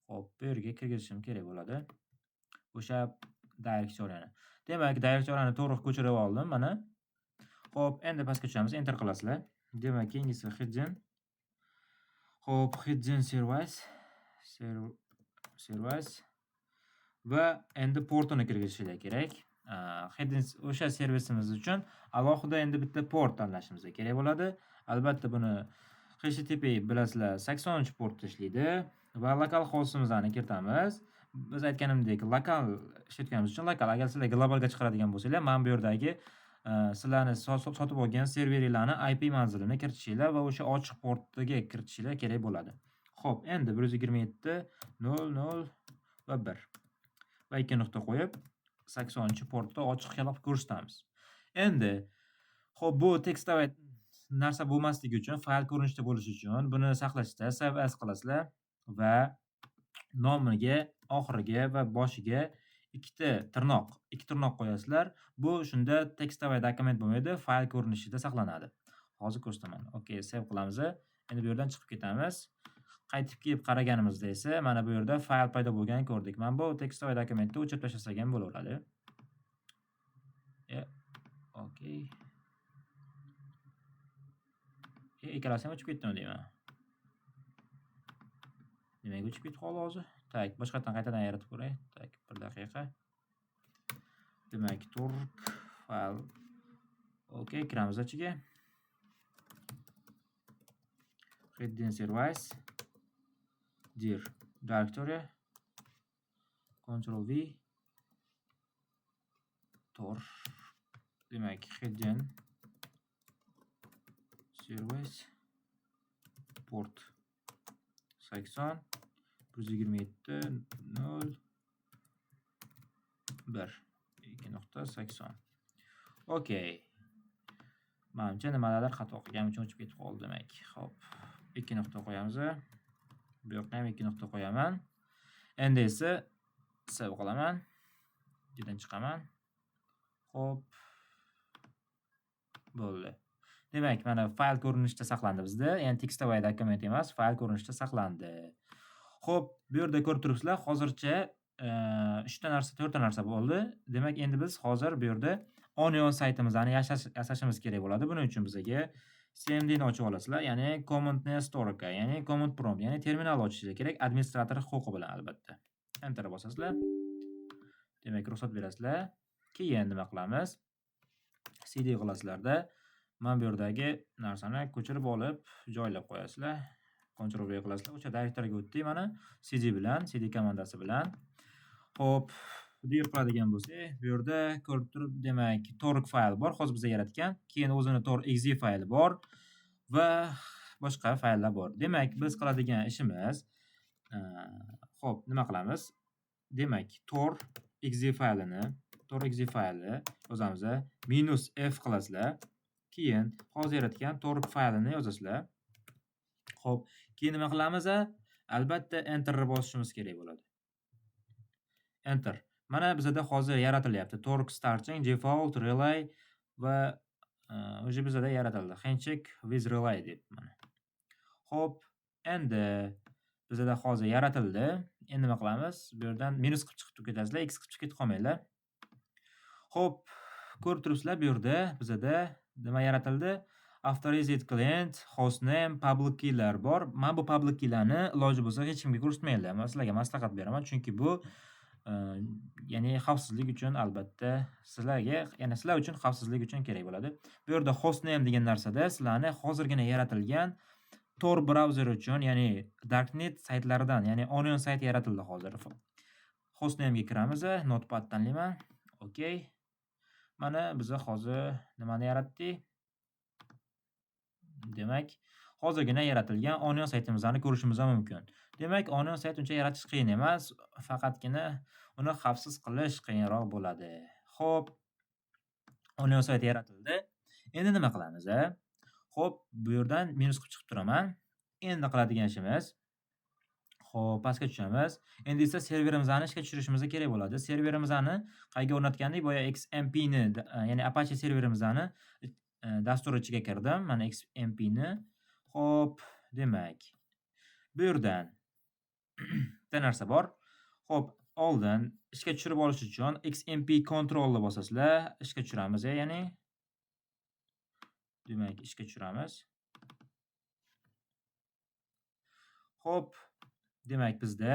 xo'p, bu yerga kirgizishim kerak bo'ladi. O'sha direktoriyani. Demak, direktoriyani to'g'ri ko'chirib oldim mana. Xo'p, endi pastga tushamiz, enter qilasizlar. Demak, keyingisi hidden. Xo'p, hidden service va endi portini kirgizishlar kerak. Hidden o'sha servisimiz uchun alohida endi bitta port tanlashimiz kerak bo'ladi. Albatta buni HTTP bilasizlar 80-portda ishlaydi va lokal hostimizni kiritamiz. Biz aytganimdek, lokal ishlatganimiz uchun lokal. Agar sizlar globalga chiqaradigan bo'lsanglar, mana bu yerdagi sizlarni sotib olgan serverlarni IP manzilini kiritishinglar va o'sha ochiq portiga kiritishinglar kerak bo'ladi. Xo'p, endi 127.0.0 va 1 va 2 nuqta qo'yib 80-portda ochiq qilib ko'rsatamiz. Endi xo'p, bu textoid narsa bo'lmasligi uchun, fayl ko'rinishda bo'lishi uchun buni saqlashda save as qilasizlar va nomiga, oxiriga va boshiga ikki tirnoq qo'yasizlar. Bu shunda textoid dokument bo'lmaydi, fayl ko'rinishida saqlanadi. Hozir ko'rsataman. Okay, save qilamiz. Endi bu yerdan chiqib ketamiz. Qaytib kelib qaraganimizda esa mana bu yerda fayl paydo bo'lganini ko'rdik. Mana bu textoid dokumentni o'chirib tashlasak ham bo'laveradi. Okay. Ikkalasi ham o'chib ketdimi deyman. Demak, o'chib ketdi hozir. Tak, boshqatdan qaytadan yaratib ko'ray. Tak, bir daqiqa. Demak, torg file. Okay, kiramiz ichiga. Hidden service dir directory. Ctrl V. Tor. Demak, hidden service port 80 127.0.1 2.80. Okey. Menimcha nimalardir xato qilganim uchun o'chib ketib qoldi demak. Xo'p, 2 nuqta qo'yamiz. Bu yoqqa ham 2 nuqta qo'yaman. Endi esa save qilaman. Ichidan chiqaman. Xo'p. Bo'ldi. Demak, mana fayl ko'rinishida saqlandi bizda. Ya'ni tekstovoy dokument emas, fayl ko'rinishida saqlandi. Xo'p, bu yerda ko'rib turibsizlar, hozircha 3 ta narsa, 4 ta narsa bo'ldi. Demak, endi biz hozir bu yerda Onion saytimizni yasashimiz kerak bo'ladi. Buning uchun bizga cmd ni ochib olasizlar, ya'ni command nestorka, ya'ni command prompt, ya'ni terminal ochishingiz kerak, administrator huquqi bilan albatta. Enter bosasizlar. Demak, ruxsat berasizlar. Keyin nima qilamiz? cd qilasizlarda men bu yerdagi narsani ko'chirib olib, joylab qo'yasizlar. Ctrl V qilasizlar. O'sha direktoriyaga o'tdik mana cd bilan, cd komandasi bilan. Xo'p, dir qiladigan bo'lsak, bu yerda ko'rib turib, demak, torg fayl bor, hozir biz yaratgan. Keyin o'zini torg.exe fayli bor va boshqa fayllar bor. Demak, biz qiladigan ishimiz, xo'p, nima qilamiz? Demak, torg.exe faylini yozamiz, -f qilasizlar. Keyin hozir yaratgan torg faylini yozasizlar. Xo'p, keyin nima qilamiz? Albatta enter bosishimiz kerak bo'ladi. Enter. Mana bizda hozir yaratilyapti. Torg starting, default, relay va o'sha bizda yaratildi. Handshake with relay deb mana. Xo'p, endi bizda hozir yaratildi. Endi nima qilamiz? Bu yerdan minus qilib chiqib ketasizlar, x qilib chiqib ketib qolmanglar. Xo'p, ko'rib turibsizlar, bu yerda bizda nima yaratildi? Authorized client, hostname, public keylar bor. Men bu public keylarni iloji bo'lsa hech kimga ko'rsatmanglar. Men sizlarga maslahat beraman, chunki bu ya'ni xavfsizlik uchun albatta sizlar uchun xavfsizlik uchun kerak bo'ladi. Bu yerda hostname degan narsada sizlarni hozirgina yaratilgan Tor brauzeri uchun, ya'ni Darknet saytlaridan, ya'ni Onion sayti yaratildi hozir. Hostname'ga kiramiz, Notepad tanlayman. Okey. Mana biz hozir nimani yaratdik? Demak, hozirgina yaratilgan Onion saytimizni ko'rishimiz mumkin. Demak, Onion sayt uncha yaratish qiyin emas, faqatgina uni xavfsiz qilish qiyinroq bo'ladi. Xo'p, Onion sayti yaratildi. Endi nima qilamiz? Xo'p, bu yerdan minus qilib chiqib turaman. Endi qiladigan ishimiz, xo'p, pastga tushamiz. Endi esa serverimizni ishga tushirishimiz kerak bo'ladi. Serverimizni qayerga o'rnatgandik? Boya XMP ni, ya'ni Apache serverimizni dastur ichiga kirdim. Mana XMP ni. Xo'p, demak, bu yerdan bitta narsa bor. Xo'p, oldin ishga tushirib olish uchun XMP controlni bosasizlar, ishga tushiramiz, ya'ni demak, ishga tushiramiz. Xo'p, demak, bizda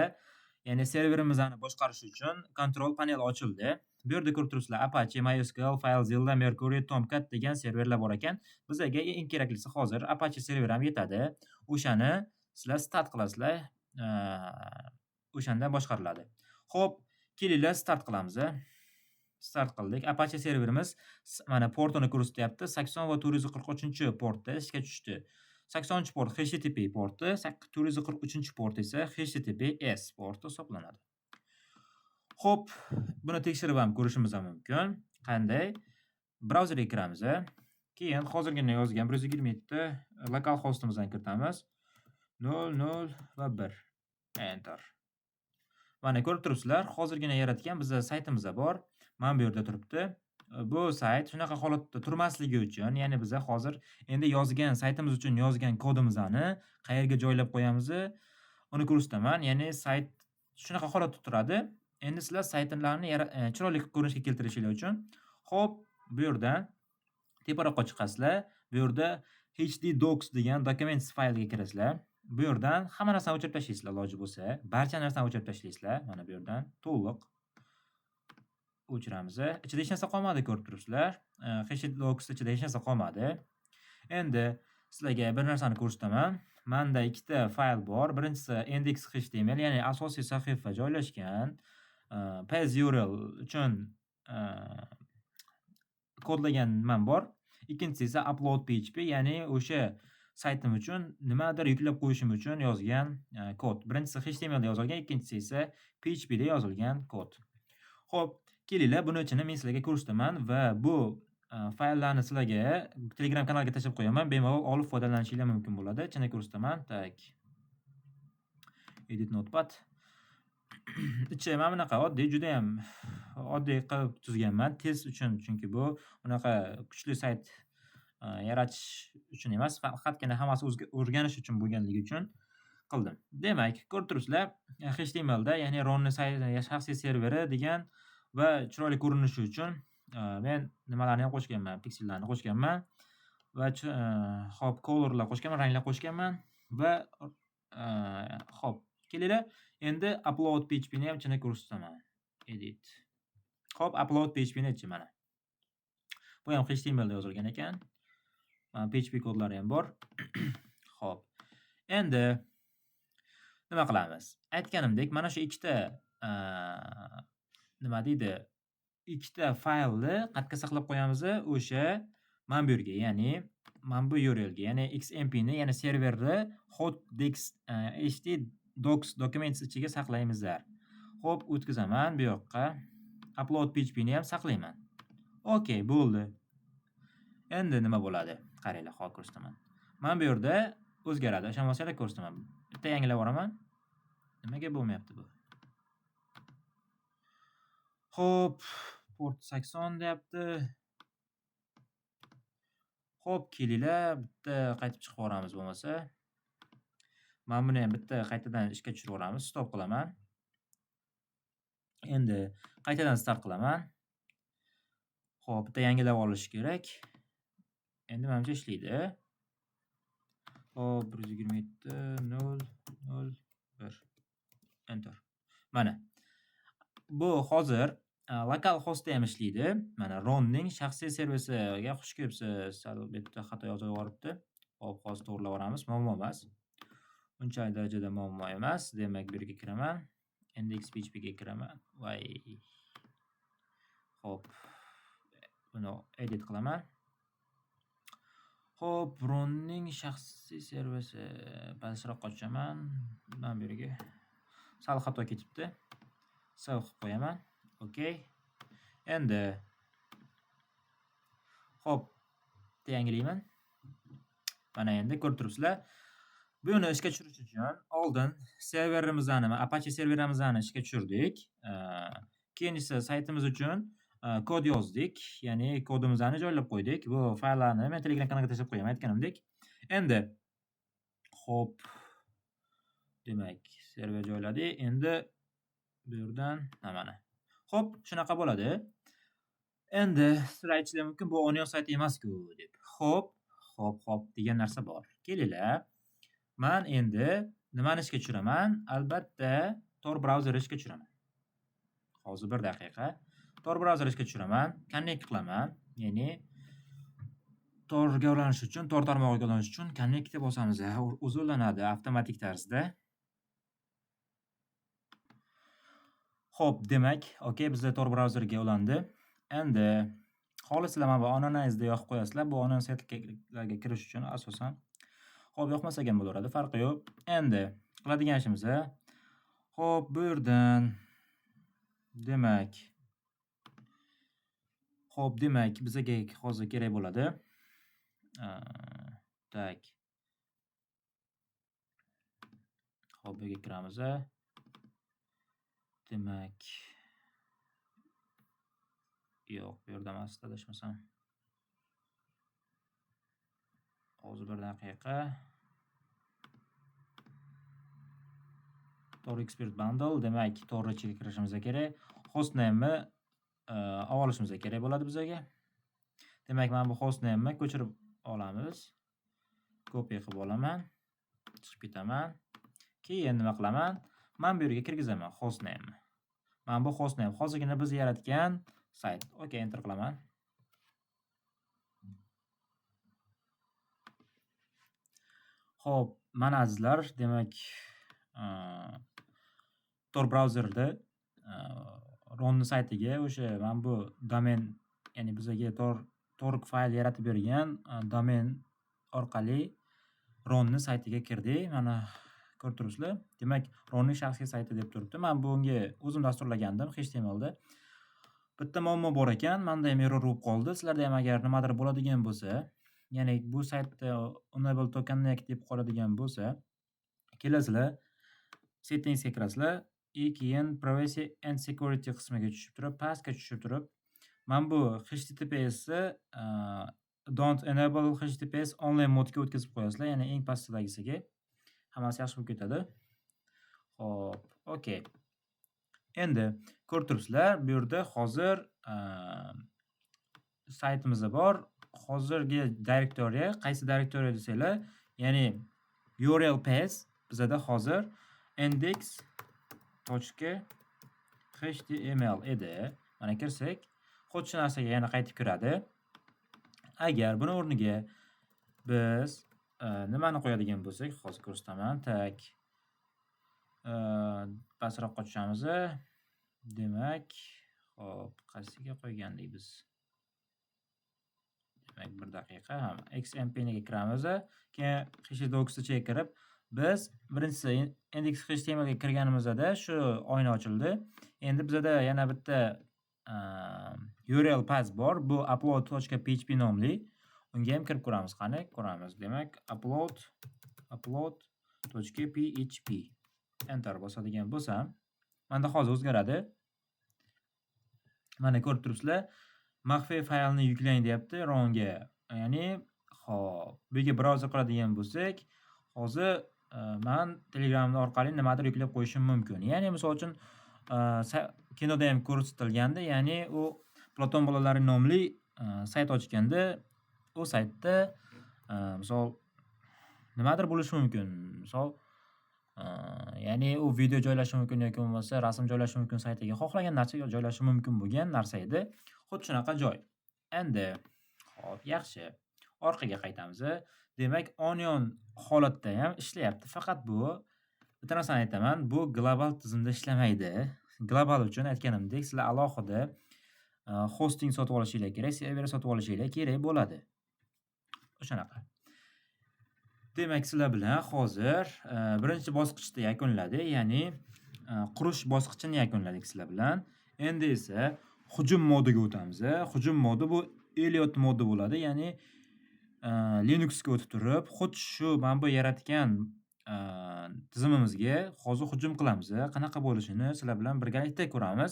ya'ni serverimizni boshqarish uchun control panel ochildi. Bu yerda ko'rib turibsizlar, Apache, MySQL, FileZilla, Mercury, Tomcat degan serverlar bor ekan. Bizga eng keraklisi hozir Apache server ham yetadi. O'shani sizlar start qilasizlar. O'shandan boshqariladi. Xo'p, kelinglar start qilamiz. Start qildik. Apache serverimiz mana portini ko'rsatyapti. 80 va 443-portda ishga tushdi. 80-port HTTP porti, 443-port esa HTTPS porti hisoblanadi. Xo'p, buni tekshirib ham ko'rishimiz mumkin. Qanday? Brauzerga kiramiz. Keyin hozirgina yozgan 127 lokal hostimizni kiritamiz. 00 va 1. Enter. Mana ko'rib turibsizlar, hozirgina yaratgan bizda saytimiz bor. Mana bu yerda turibdi. Bu sayt shunaqa holatda turmasligi uchun, ya'ni biz hozir endi yozgan saytimiz uchun yozgan kodimizni qayerga joylab qo'yamiz, uni ko'rsataman. Ya'ni sayt shunaqa holatda turadi. Endi sizlar saytlarni chiroyli ko'rinishga keltirishinglar uchun, xo'p, bu yerdan teparoqqa chiqasizlar. Bu yerda htdocs degan documents faylga kirasizlar. Bu yerdan hamma narsani o'chirib tashlaysizlar, iloji bo'lsa. Barcha narsani o'chirib tashlaysizlar. Mana bu yerdan to'liq o'chiramiz. Ichida hech narsa qolmadi, ko'rib turibsizlar. htdocs ichida hech narsa qolmadi. Endi sizlarga bir narsani ko'rsataman. Menda ikkita fayl bor. Birinchisi index.html, ya'ni asosiy sahifa joylashgan page URL uchun kodlagan man bor. Ikkinchisi esa upload.php, ya'ni o'sha saytim uchun nimadir yuklab qo'yishim uchun yozgan kod. Birinchisi HTML da yozilgan, ikkinchisi esa PHP da yozilgan kod. Xo'p, kelinglar, buni ichini men sizlarga ko'rsataman va bu fayllarni sizlarga Telegram kanalga tashlab qo'yaman. Bemalol olib foydalanishingiz mumkin bo'ladi. Ichini ko'rsataman. Tak. Edit Notepad. Ichi mana bunaqa oddiy, juda ham oddiy qilib tuzganman test uchun, chunki bu unaqa kuchli sayt yaratish uchun emas, faqatgina hammasi o'rganish uchun bo'lganligi uchun qildim. Demak, ko'rib turibsizlar, HTML da, ya'ni Ronning shaxsiy serveri degan va chiroyli ko'rinishi uchun men nimalarni ham qo'shganman, piksellarni qo'shganman va hop colorlar qo'shganman, ranglar qo'shganman va hop kelinglar, endi upload PHP ni ham ichini ko'rsataman. Edit. Hop, upload PHP ni ichi mana. Bu ham HTML da yozilgan ekan. PHP kodlari ham bor. Hop. Endi nima qilamiz? Aytganimdek, mana shu ikkita nima deydi? Ikkita faylni qayerga saqlab qo'yamiz? O'sha mana bu yerga, ya'ni mana bu URL ga, ya'ni XMP ni, ya'ni serverni htdocs documents ichiga saqlaymizlar. Xo'p, o'tkazaman bu yoqqa. Upload PHP ni ham saqlayman. Okay, bo'ldi. Endi nima bo'ladi? Qaranglar, hozir ko'rsataman. Mana bu yerda o'zgaradi. Ishonmasangiz ko'rsataman. Bitta yangilab yuboraman. Nimaga bo'lmayapti bu? Xo'p, port 80 deyapti. Xo'p, kelinglar, bitta qaytib chiqib yuboramiz bo'lmasa. Mana buni ham bitta qaytadan ishga tushirib yuboramiz. Stop qilaman. Endi qaytadan start qilaman. Xo'p, bitta yangilab olish kerak. Endi menimcha ishlaydi. Hop, 127.0.0.1. Enter. Mana. Bu hozir lokal hostda ham ishlaydi. Mana Ronning shaxsiy servisiga xush kelibsiz. Sal bitta xato yozib yuboribdi. Hop, hozir to'g'rilab yuboramiz. Muammo emas. Unchalik darajada muammo emas. Demak, bu yerga kiraman. Index.php ga kiraman. Voy. Hop. Buni edit qilaman. Hop, Ronning shaxsiy servisi pastroqqa tushaman. Men bu yerga sal xato ketibdi. Save qilib qo'yaman. Okay. Endi hop, yangilayman. Mana endi ko'rib turibsizlar. Buni ishga tushirish uchun oldin serverimizni, Apache serverimizni ishga tushirdik. Keyin esa saytimiz uchun kod yozdik, ya'ni kodimizni joylab qo'ydik. Bu fayllarni men Telegram kanalga tashlab qo'yaman, aytganimdek. Endi hop, demak, server joyladik. Endi bu yerdan mana. Hop, shunaqa bo'ladi. Endi sizlar aytishingiz mumkin, bu Onion sayti emas-ku deb. Hop degan narsa bor. Kelinglar. Men endi nimani ishga tushiraman? Albatta, Tor brauzeri ishga tushiraman. Hozir 1 daqiqa. Tor brauzeri ishga tushiraman, connect qilaman. Ya'ni Torga ulanish uchun, Tor tarmog'iga ulanish uchun connect deb bosamiz. O'zi ulanadi avtomatik tarzda. Xo'p, demak, okay, bizda Tor brauzeriga ulandi. Endi xohlasizlar mana bu Anonizda yoqib qo'yasizlar. Bu Onion saytlarga kirish uchun asosan. Xo'p, yoqmasa ham bo'laveradi, farqi yo'q. Endi qiladigan ishimiz, xo'p, bu yerdan demak, xo'p, demak, bizga hozir kerak bo'ladi. Tak. Xo'p, bu yerga kiramiz. Demak, yo'q, bu yerda emas, adashmasam. Hozir 1 daqiqa. Tor Expert Bundle, demak, Tor ichiga kirishimiz kerak. Hostname'ni olishimiz kerak bo'ladi bizga. Demak, men bu hostname'ni ko'chirib olamiz. Copy qilib olaman. Chiqib ketaman. Keyin nima qilaman? Men bu yerga kirgizaman hostname'ni. Men bu hostname hozirgina biz yaratgan sayt. Okay, enter qilaman. Xo'p, mana azizlar, demak, Tor brauzerida Ronning saytiga o'sha men bu domen, ya'ni bizga Tor fayl yaratib bergan domen orqali Ronning saytiga kirdik. Mana ko'rib turibsizlar. Demak, Ronning shaxsiy sayti deb turibdi. Men bunga o'zim dasturlagandim HTMLda. Bitta muammo bor ekan. Menda ham error bo'lib qoldi. Sizlarda ham agar nimadir bo'ladigan bo'lsa, ya'ni bu saytda enable to connect deb qoladigan bo'lsa, kelasizlar, settingsga kirasizlar, keyin privacy and security qismiga tushib turib, pastga tushib turib, men bu HTTPS don't enable HTTPS online modga o'tkazib qo'yasizlar, ya'ni eng pastdagisiga. Hammasi yaxshi bo'lib ketadi. Xo'p, okey. Endi ko'rib turibsizlar, bu yerda hozir saytimizda bor. Hozirgi direktoriya, qaysi direktoriya desanglar, ya'ni URL path bizda hozir index.html edi. Mana kirsak, xuddi shu narsaga yana qaytib kiradi. Agar buni o'rniga biz nimani qo'yadigan bo'lsak, hozir ko'rsataman. Tak. Pastroqqa tushamiz. Demak, hop, qaysiga qo'ygandik biz? Demak, 1 daqiqa. XMP ga kiramiz. Keyin htdocs-ga kirib, biz birinchisi index.html ga kirganimizda shu oyna ochildi. Endi bizda yana bitta URL path bor. Bu upload.php nomli. Unga ham kirib ko'ramiz. Qani, ko'ramiz. Demak, upload.php. Enter bosadigan bo'lsam, menda hozir o'zgaradi. Mana ko'rib turibsizlar. Maxfiy faylni yuklang deyapti Ronga. Ya'ni, hop, bu yerga browser qiladigan bo'lsak, hozir men Telegram orqali nimadir yuklab qo'yishim mumkin. Ya'ni, misol uchun kinoda ham ko'rsatilganda, ya'ni u Platon bolalari nomli sayt ochganda, u saytda misol nimadir bo'lishi mumkin. Misol ya'ni u video joylashi mumkin yoki bo'lmasa rasm joylashi mumkin saytiga. Xohlagan narsaga joylashi mumkin bo'lgan narsa edi. Xuddi shunaqa joy. Endi hop, yaxshi. Orqaga qaytamiz. Demak, onion holatda ham ishlayapti. Faqat bu bitta narsani aytaman, bu global tizimda ishlamaydi. Global uchun aytganimdek, sizlar alohida hosting sotib olishingiz kerak, server sotib olishingiz kerak bo'ladi. O'shanaqa. Demak, sizlar bilan hozir birinchi bosqichda yakunladik, ya'ni qurish bosqichini yakunladik sizlar bilan. Endi esa hujum modiga o'tamiz. Hujum modi bu Elliot modi bo'ladi, ya'ni Linuxga o'tib turib, xuddi shu men bu yaratgan tizimimizga hozir hujum qilamiz. Qanaqa bo'lishini sizlar bilan birgalikda ko'ramiz.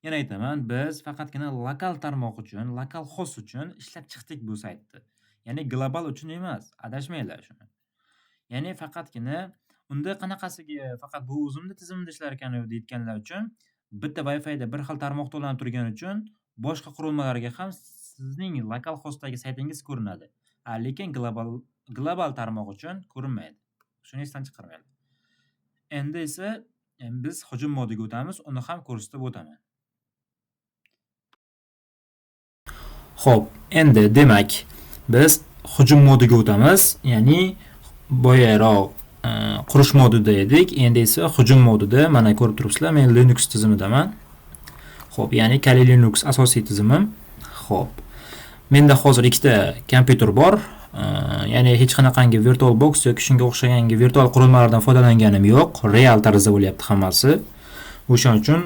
Yana aytaman, biz faqatgina lokal tarmoq uchun, lokal host uchun ishlab chiqdik bu saytni. Ya'ni global uchun emas, adashmanglar shuni. Ya'ni faqatgina unda qanaqasiga faqat bu o'zimning tizimimda ishlar ekan deyotganlar uchun bitta Wi-Fi da bir xil tarmoqda ulanib turgani uchun boshqa qurilmalarga ham sizning lokal hostdagi saytingiz ko'rinadi. Lekin global tarmoq uchun ko'rinmaydi. Shuni esdan chiqarmanglar. Endi esa biz hujum modiga o'tamiz, uni ham ko'rsatib o'taman. Xo'p, endi demak, biz hujum modiga o'tamiz, ya'ni boyaroq qurish modida edik, endi esa hujum modida. Mana ko'rib turibsizlar, men Linux tizimidaman. Xo'p, ya'ni Kali Linux asosiy tizimim. Xo'p. Menda hozir ikkita kompyuter bor. Ya'ni hech qanaqangi virtual box yoki shunga o'xshagan virtual qurilmalardan foydalanganim yo'q. Real tarzda bo'lyapti hammasi. O'shaning uchun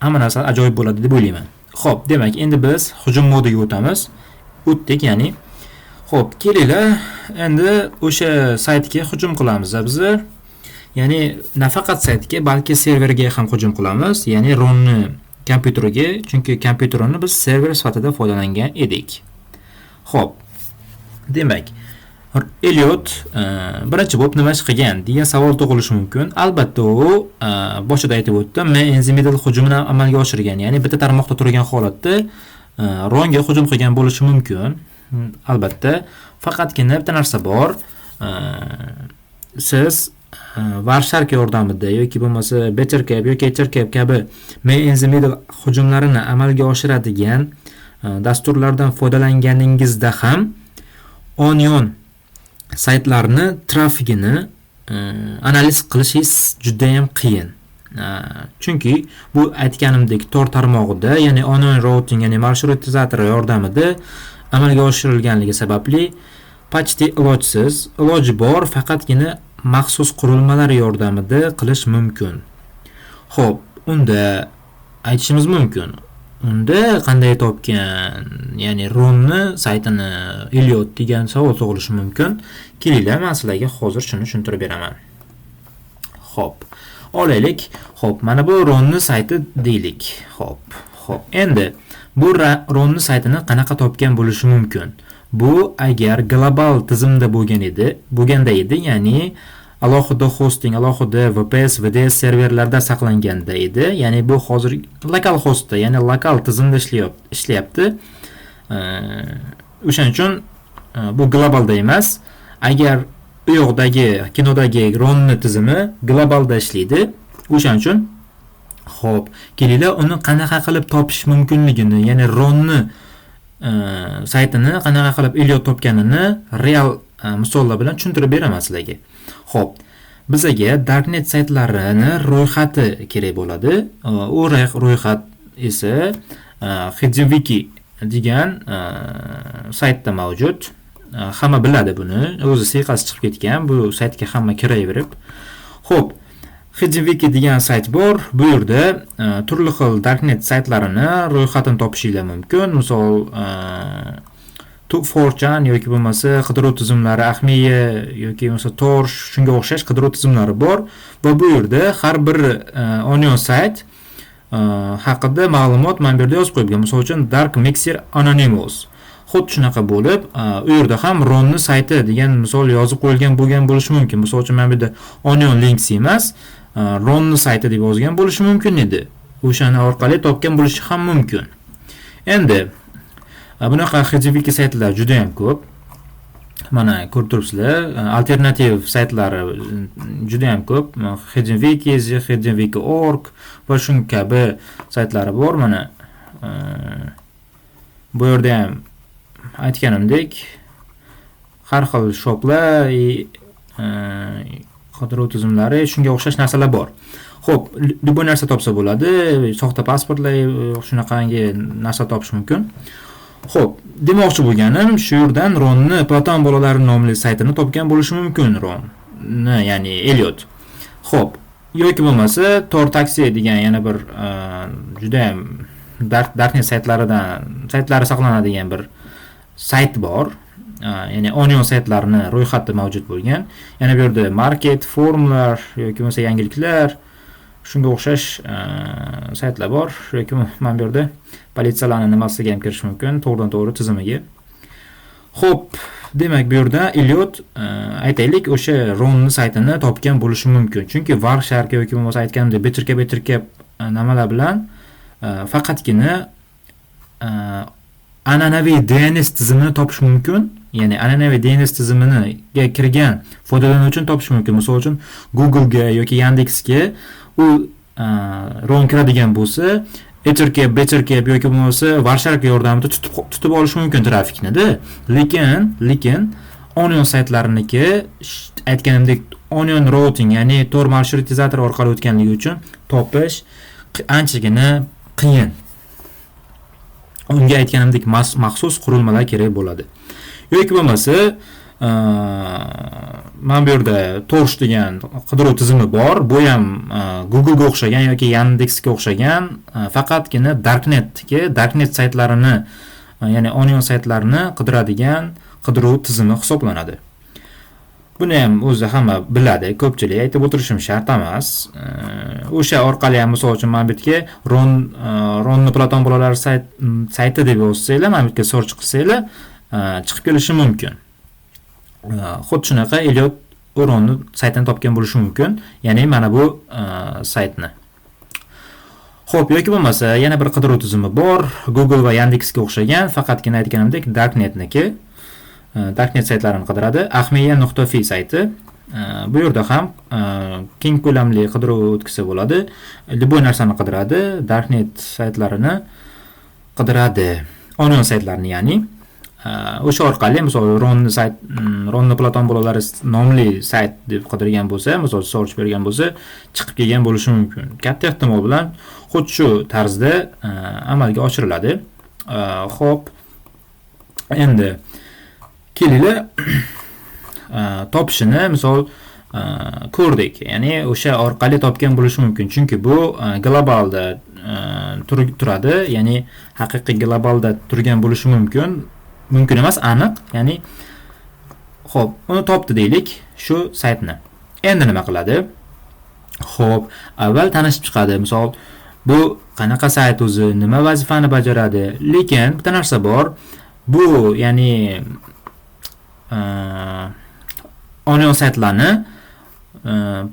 hamma narsa ajoyib bo'ladi deb o'ylayman. Xo'p, demak, endi biz hujum modiga o'tamiz. O'tdik, ya'ni. Xo'p, kelinglar, endi o'sha saytga hujum qilamiz biz. Ya'ni nafaqat saytga, balki serverga ham hujum qilamiz. Ya'ni Ronni kompyuteriga, chunki kompyuterini biz server sifatida foydalangan edik. Xo'p. Demak, Elliot birinchi bo'lib nima ish qilgan degan savol tug'ilishi mumkin. Albatta, u boshida aytib o'tdim, men in the middle hujumini amalga oshirgan, ya'ni bitta tarmoqda turgan holatda Ronga hujum qilgan bo'lishi mumkin. Albatta, faqatgina bitta narsa bor. Siz Varshark yordamida yoki bo'lmasa Bettercap yoki Ethercap kabi man in the middle hujumlarini amalga oshiradigan dasturlardan foydalanganingizda ham onion saytlarni trafigini analiz qilishingiz juda ham qiyin. Chunki bu aytganimdek tor tarmog'ida, ya'ni onion routing, ya'ni marshrutizator yordamida amalga oshirilganligi sababli почти ilojsiz, iloji bor faqatgina maxsus qurilmalar yordamida qilish mumkin. Xo'p, unda aytishimiz mumkin. Unda qanday topgan? Ya'ni Ronni saytini Elliot degan savol tug'ilishi mumkin. Kelinglar, men sizlarga hozir shuni tushuntirib beraman. Xo'p, olaylik. Xo'p, mana bu Ronni sayti deylik. Xo'p. Endi bu Ronni saytini qanaqa topgan bo'lishi mumkin? Bu agar global tizimda bo'lganda edi, ya'ni alohida hosting, alohida VPS, VDS serverlarda saqlanganda edi. Ya'ni bu hozir lokal hostda, ya'ni lokal tizimda ishlayapti. O'shaning uchun bu globalda emas. Agar u yoqdagi kinodagi Ronni tizimi globalda ishlaydi. O'shaning uchun xo'p, kelinglar uni qanaqa qilib topish mumkinligini, ya'ni Ronni saytini qanaqa qilib Elliot topganini real misollar bilan tushuntirib beraman sizlarga. Xo'p, bizga darknet saytlarini ro'yxati kerak bo'ladi. U ro'yxat esa HiddenWiki degan saytda mavjud. Hamma biladi buni. O'zi siyqasi chiqib ketgan. Bu saytga hamma kiraverib. Xo'p, HiddenWiki degan sayt bor. Bu yerda turli xil darknet saytlarini ro'yxatini topishinglar mumkin. Misol 4chan yoki bo'lmasa qidiruv tizimlari, Ahmiya yoki bo'lmasa Tor, shunga o'xshash qidiruv tizimlari bor va bu yerda har bir Onion sayt haqida ma'lumot mana bu yerda yozib qo'yilgan. Misol uchun Dark Mixer Anonymous. Xuddi shunaqa bo'lib, u yerda ham Ronni sayti degan misol yozib qo'yilgan bo'lgan bo'lishi mumkin. Misol uchun mana bu yerda Onion Links emas, Ronni sayti deb yozgan bo'lishi mumkin edi. O'shani orqali topgan bo'lishi ham mumkin. Endi bunaqa HiddenWiki saytlar juda ham ko'p. Mana ko'rib turibsizlar, alternativ saytlari juda ham ko'p. HiddenWiki, HiddenWiki.org va shunga kabi saytlari bor. Mana bu yerda ham aytganimdek har xil shoplar, qidiruv tizimlari, shunga o'xshash narsalar bor. Xo'p, bu narsa topsa bo'ladi, soxta pasportlar, shunaqangi narsa topish mumkin. Xo'p, demoqchi bo'lganim, shu yerdan Ronni Platon bolalari nomli saytini topgan bo'lishi mumkin. Ronni, ya'ni Elliot. Xo'p, yoki bo'lmasa Tor Taxi degan yana bir juda ham darknet saytlari saqlanadigan bir sayt bor. Ya'ni Onion saytlarini ro'yxati mavjud bo'lgan. Yana bu yerda market, forumlar yoki bo'lmasa yangiliklar, shunga o'xshash saytlar bor. Yoki mana bu yerda politsiyalarning nimasiga ham kirish mumkin, to'g'ridan-to'g'ri tizimiga. Xo'p, demak bu yerda Elliot aytaylik o'sha Ronni saytini topgan bo'lishi mumkin. Chunki Warshark yoki bo'lmasa aytganimdek bitirka nimalar bilan faqatgina an'anaviy DNS tizimini topish mumkin. Ya'ni an'anaviy DNS tizimiga kirgan foydalanuvchini topish mumkin. Misol uchun Google ga yoki Yandexga u Ron kiradigan bo'lsa, Ethercap yoki bo'lmasa Warshark yordamida tutib olish mumkin trafikni-da. Lekin Onion saytlariniki aytganimdek Onion routing, ya'ni Tor marshrutizator orqali o'tganligi uchun topish anchagina qiyin. Unga aytganimdek maxsus qurilmalar kerak bo'ladi. Yoki bo'lmasa mana bu yerda Torch degan qidiruv tizimi bor. Bu ham Google ga o'xshagan yoki Yandex ga o'xshagan faqatgina darknet saytlarini, ya'ni Onion saytlarini qidiradigan qidiruv tizimi hisoblanadi. Buni ham o'zi hamma biladi, ko'pchilik aytib o'tirishim shart emas. O'sha orqali ham misol uchun mana bu yerga Ronni Platon bolalari sayti deb yozsanglar, mana bu yerga search qilsanglar, chiqib kelishi mumkin. Xuddi shunaqa Elliot Ronni saytini topgan bo'lishi mumkin. Ya'ni mana bu saytni. Xo'p, yoki bo'lmasa yana bir qidiruv tizimi bor. Google va Yandexga o'xshagan, faqatgina aytganimdek darknetniki. Darknet saytlarini qidiradi. Ahmiya.fi sayti. Bu yerda ham keng ko'lamli qidiruv o'tkazsa bo'ladi. Bu narsani qidiradi, darknet saytlarini qidiradi. Onion saytlarini, ya'ni o'sha orqali misol Ronni Platon bolalari nomli sayt deb qidirgan bo'lsa, misol search bergan bo'lsa, chiqib kelgan bo'lishi mumkin. Katta ehtimol bilan xuddi shu tarzda amalga oshiriladi. Xo'p, Endi kelinglar topishini misol ko'rdik. Ya'ni o'sha orqali topgan bo'lishi mumkin. Chunki bu globalda turadi. Ya'ni haqiqiy globalda turgan bo'lishi mumkin. Mumkin emas, aniq. Ya'ni xo'p, uni topdi deylik, shu saytni. Endi nima qiladi? Xo'p, avval tanishib chiqadi. Misol, bu qanaqa sayt o'zi, nima vazifani bajaradi? Lekin bitta narsa bor. Bu, ya'ni onion saytlarni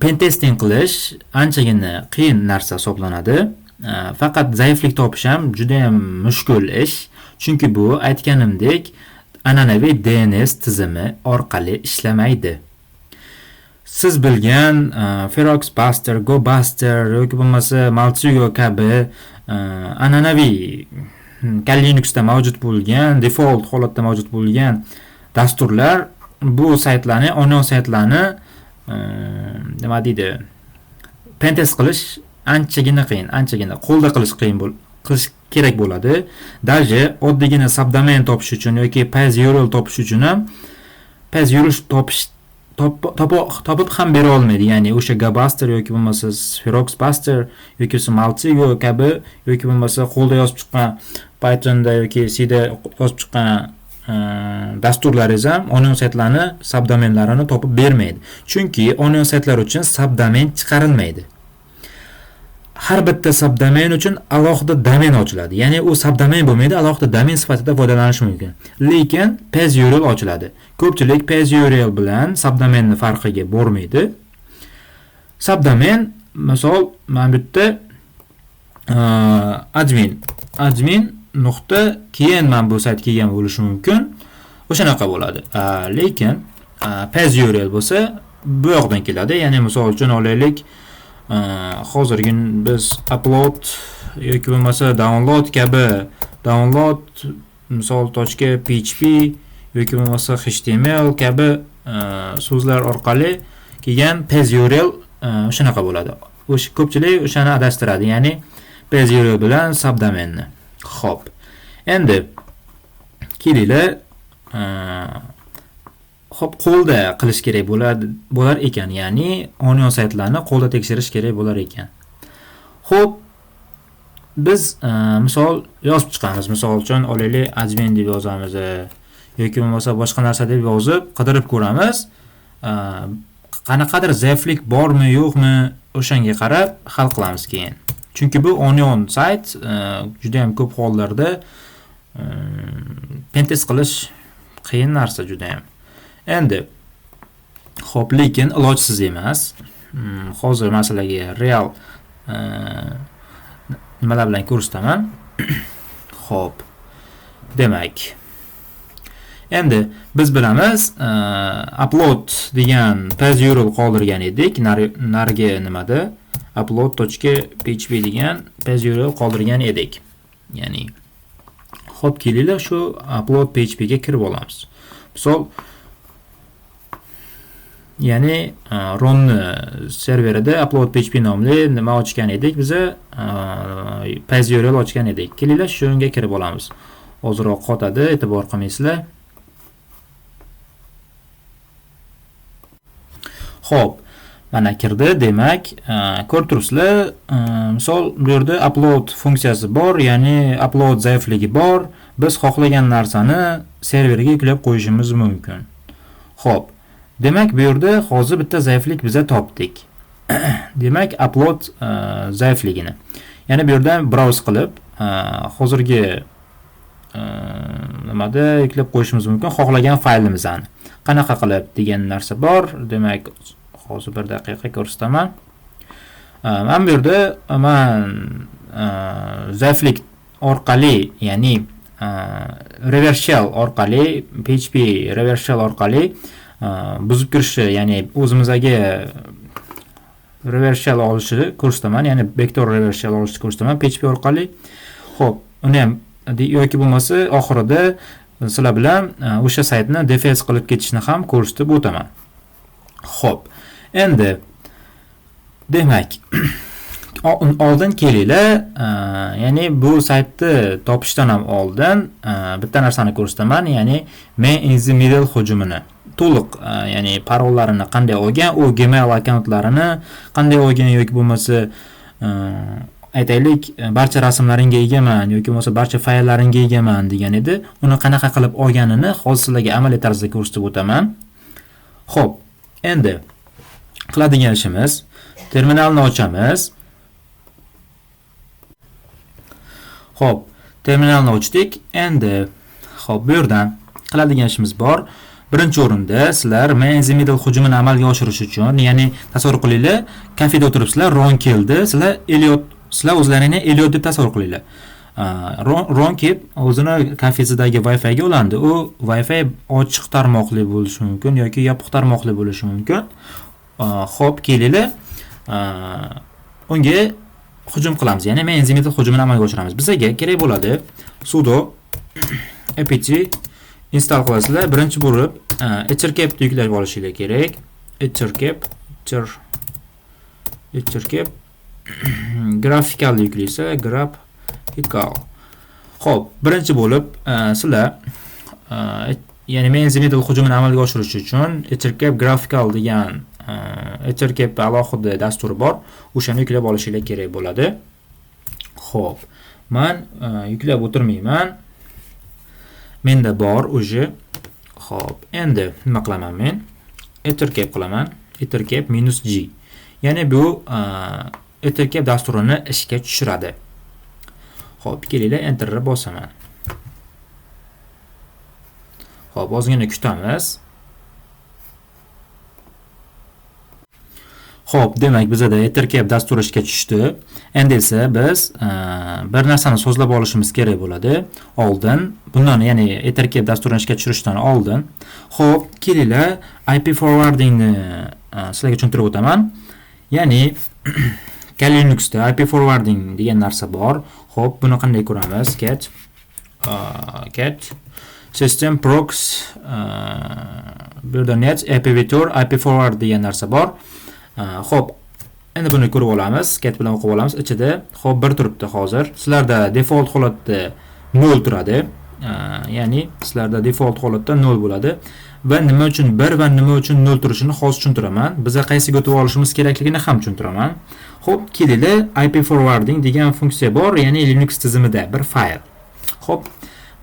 pentesting qilish anchagina qiyin narsa hisoblanadi. Faqat zaiflik topish ham juda ham mushkul ish. Chunki bu aytganimdek an'anaviy DNS tizimi orqali ishlamaydi. Siz bilgan Feroxbuster, GoBuster yoki bo'lmasa Maltego kabi an'anaviy Linuxda mavjud bo'lgan, default holatda mavjud bo'lgan dasturlar bu saytlarni, onion saytlarni nima deydi? Pentest qilish anchagina qiyin, anchagina qo'lda qilish qiyin qilish kerak bo'ladi. Даже oddiygina subdomain topish uchun yoki page URL topish uchun ham page URL topib ham bera olmaydi. Ya'ni o'sha GoBuster yoki bo'lmasa Feroxbuster yoki Maltego kabi yoki bo'lmasa qo'lda yozib chiqqan Pythonda yoki Cda yozib chiqqan dasturlaringiz ham onion saytlarni subdomainlarini topib bermaydi. Chunki onion saytlar uchun subdomain chiqarilmaydi. Har bitta subdomain uchun alohida domain ochiladi. Ya'ni u subdomain bo'lmaydi, alohida domain sifatida foydalanish mumkin. Lekin page URL ochiladi. Ko'pchilik page URL bilan subdomainning farqiga bormaydi. Subdomain, misol, men bu yerda admin nuqta keyin men bu saytga kelgan bo'lishi mumkin. O'shanaqa bo'ladi. Lekin page URL bo'lsa bu yoqdan keladi. Ya'ni misol uchun olaylik, hozirgi biz upload yoki bo'lmasa download kabi download misol .php yoki bo'lmasa html kabi so'zlar orqali kelgan page URL o'shanaqa bo'ladi. O'sha ko'pchilik o'shani adashtiradi. Ya'ni page URL bilan subdomainni. Xo'p. Endi kelinglar xo'p, qo'lda qilish kerak bo'lar ekan. Ya'ni onion saytlarni qo'lda tekshirish kerak bo'lar ekan. Xo'p, biz misol yozib chiqamiz. Misol uchun olaylik admin deb yozamiz yoki bo'lmasa boshqa narsa deb yozib qidirib ko'ramiz. Qanaqadir zaiflik bormi, yo'qmi, o'shanga qarab hal qilamiz keyin. Chunki bu onion sayt juda ham ko'p hollarda pentest qilish qiyin narsa juda ham. Endi xo'p, lekin ilojsiz emas. Hozir masalaga real nimalar bilan ko'rsataman. Xo'p. Demak, endi biz bilamiz, upload degan page URL qoldirgan edik. Narigi nimada upload.php degan page URL qoldirgan edik. Ya'ni xo'p, kelinglar shu upload.php ga kirib olamiz. Misol, ya'ni Ron'ni serverida upload.php nomli nima ochgan edik, biza page URL ochgan edik. Kelinglar shunga kirib olamiz. Ozroq qotadi, e'tibor qilmaysizlar. Xo'p, mana kirdi. Demak, ko'rib turibsizlar, misol bu yerda upload funksiyasi bor, ya'ni upload zaifligi bor. Biz xohlagan narsani serverga yuklab qo'yishimiz mumkin. Xo'p, demak bu yerda hozir bitta zaiflik biza topdik. Demak, upload zaifligini. Ya'ni bu yerdan browse qilib, hozirgi nimada yuklab qo'yishimiz mumkin xohlagan faylimizni. Qanaqa qilib degan narsa bor. Demak, hozir bir daqiqa ko'rsataman. Men bu yerda zaiflik orqali, ya'ni reverse shell orqali, PHP reverse shell orqali buzib kirishi, ya'ni o'zimizdagi reverse shell olishni ko'rsataman, ya'ni backdoor reverse shell olishni ko'rsataman PHP orqali. Xo'p, uni ham yoki bo'lmasa oxirida sizlar bilan o'sha saytni defense qilib ketishni ham ko'rsatib o'taman. Xo'p, endi demak oldin kelinglar, ya'ni bu saytni topishdan ham oldin bitta narsani ko'rsataman, ya'ni man in the middle hujumini. To'liq, ya'ni parollarini qanday olgan, u Gmail akkauntlarini qanday olgan yoki bo'lmasa aytaylik, barcha rasmlaringga egaman yoki bo'lmasa barcha fayllaringga egaman degan edi. Uni qanaqa qilib olganini hozir sizlarga amaliy tarzda ko'rsatib o'taman. Xo'p, endi qiladigan ishimiz, terminalni ochamiz. Xo'p, terminalni ochdik. Endi xo'p, bu yerdan qiladigan ishimiz bor. Birinchi o'rinda sizlar man in the middle hujumini amalga oshirish uchun, ya'ni tasavvur qilinglar, kafeda o'tiribsizlar, Ron keldi, sizlar o'zlaringni Elliot deb tasavvur qilinglar. Ron kelib o'zini kafesidagi Wi-Fi ga ulandi. U Wi-Fi ochiq tarmoqli bo'lishi mumkin yoki yopiq tarmoqli bo'lishi mumkin. Xo'p, kelinglar. Unga hujum qilamiz. Ya'ni man in the middle hujumini amalga oshiramiz. Bizga kerak bo'ladi sudo apt install qilasizlar. Birinchi bo'lib ettercap yuklab olishingiz kerak. Ettercap grafikal yuklaysa, grafikal. Xo'p, birinchi bo'lib sizlar ya'ni man in the middle hujumini amalga oshirish uchun ettercap grafikal degan ettercap alohida dasturi bor. O'shani yuklab olishingiz kerak bo'ladi. Xo'p, men yuklab o'tirmayman. Menda bor o'zi. Xo'p, endi nima qilaman men? Ettercap qilaman. Ettercap -g. Ya'ni bu ettercap dasturini ishga tushiradi. Xo'p, kelinglar, enter bosaman. Xo'p, ozgina kutamiz. Xo'p, demak bizda ettercap dasturi ishga tushdi. Endi esa biz bir narsani sozlab olishimiz kerak bo'ladi. Oldin, bundan ya'ni ettercap dasturini ishga tushirishdan oldin, xo'p, kelinglar, IP forwarding ni sizlarga tushuntirib o'taman. Ya'ni Kali Linuxda IP forwarding degan narsa bor. Xo'p, buni qanday ko'ramiz? Cat system prox net ipvtor IP forward degan narsa bor. Xo'p, endi buni ko'rib olamiz, cat bilan o'qib olamiz. Ichida xo'p bir turibdi hozir. Sizlarda default holatda 0 turadi. Ya'ni sizlarda default holatda 0 bo'ladi. Va nima uchun 1 va nima uchun 0 turishini hozir tushuntiraman. Bizga qaysiga o'tib olishimiz kerakligini ham tushuntiraman. Xo'p, kelinglar, IP forwarding degan funksiya bor, ya'ni Linux tizimida bir fayl. Xo'p,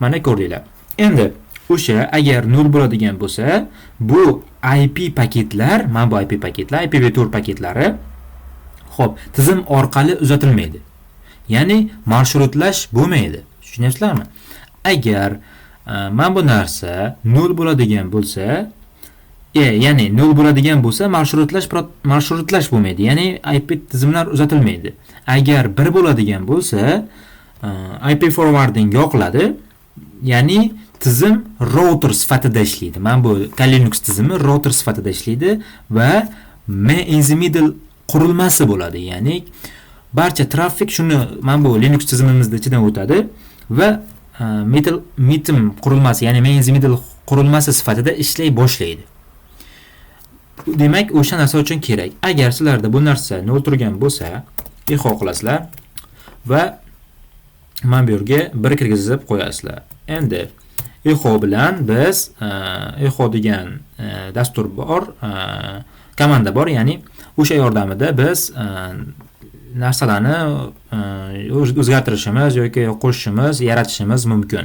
mana ko'rdinglar. Endi o'sha agar 0 bo'ladigan bo'lsa, bu IP paketlar, mana bu IP paketlar, ipv4 paketlari xo'p, tizim orqali uzatilmaydi. Ya'ni marshrutlash bo'lmaydi. Tushunyapsizlarmi? Agar mana bu narsa 0 bo'ladigan bo'lsa, ya'ni 0 bo'ladigan bo'lsa, marshrutlash bo'lmaydi. Ya'ni IP tizimlar uzatilmaydi. Agar 1 bo'ladigan bo'lsa, IP forwarding yoqiladi. Ya'ni tizim router sifatida ishlaydi. Mana bu Kali Linux tizimi router sifatida ishlaydi va man in the middle qurilmasi bo'ladi. Ya'ni barcha trafik shuni mana bu Linux tizimimizda ichidan o'tadi va mitim qurilmasi, ya'ni man in the middle qurilmasi sifatida ishlay boshlaydi. Demak, o'sha narsa uchun kerak. Agar sizlarda bu narsa 0 turgan bo'lsa, echo qilasizlar va mana bu yerga 1 kirgizib qo'yasizlar. Endi echo bilan biz echo degan dastur bor, komanda bor, ya'ni o'sha yordamida biz narsalarni o'zgartirishimiz yoki qo'shishimiz, yaratishimiz mumkin.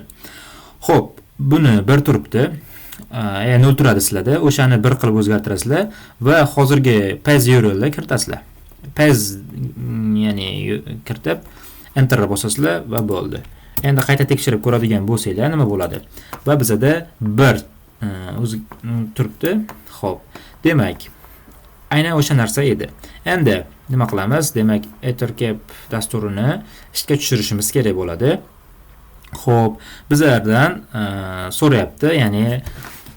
Xo'p, buni bir turibdi. 0 turadi sizlarda. O'shani bir qilib o'zgartirasizlar va hozirgi page URL kiritasizlar. Page ya'ni kiritib enter bosasizlar va bo'ldi. Endi qayta tekshirib ko'radigan bo'lsanglar nima bo'ladi? Va bizada 1 o'zi turibdi. Xo'p, demak, aynan o'sha narsa edi. Endi nima qilamiz? Demak, ettercap dasturini ishga tushirishimiz kerak bo'ladi. Xo'p, bizlardan so'rayapti, ya'ni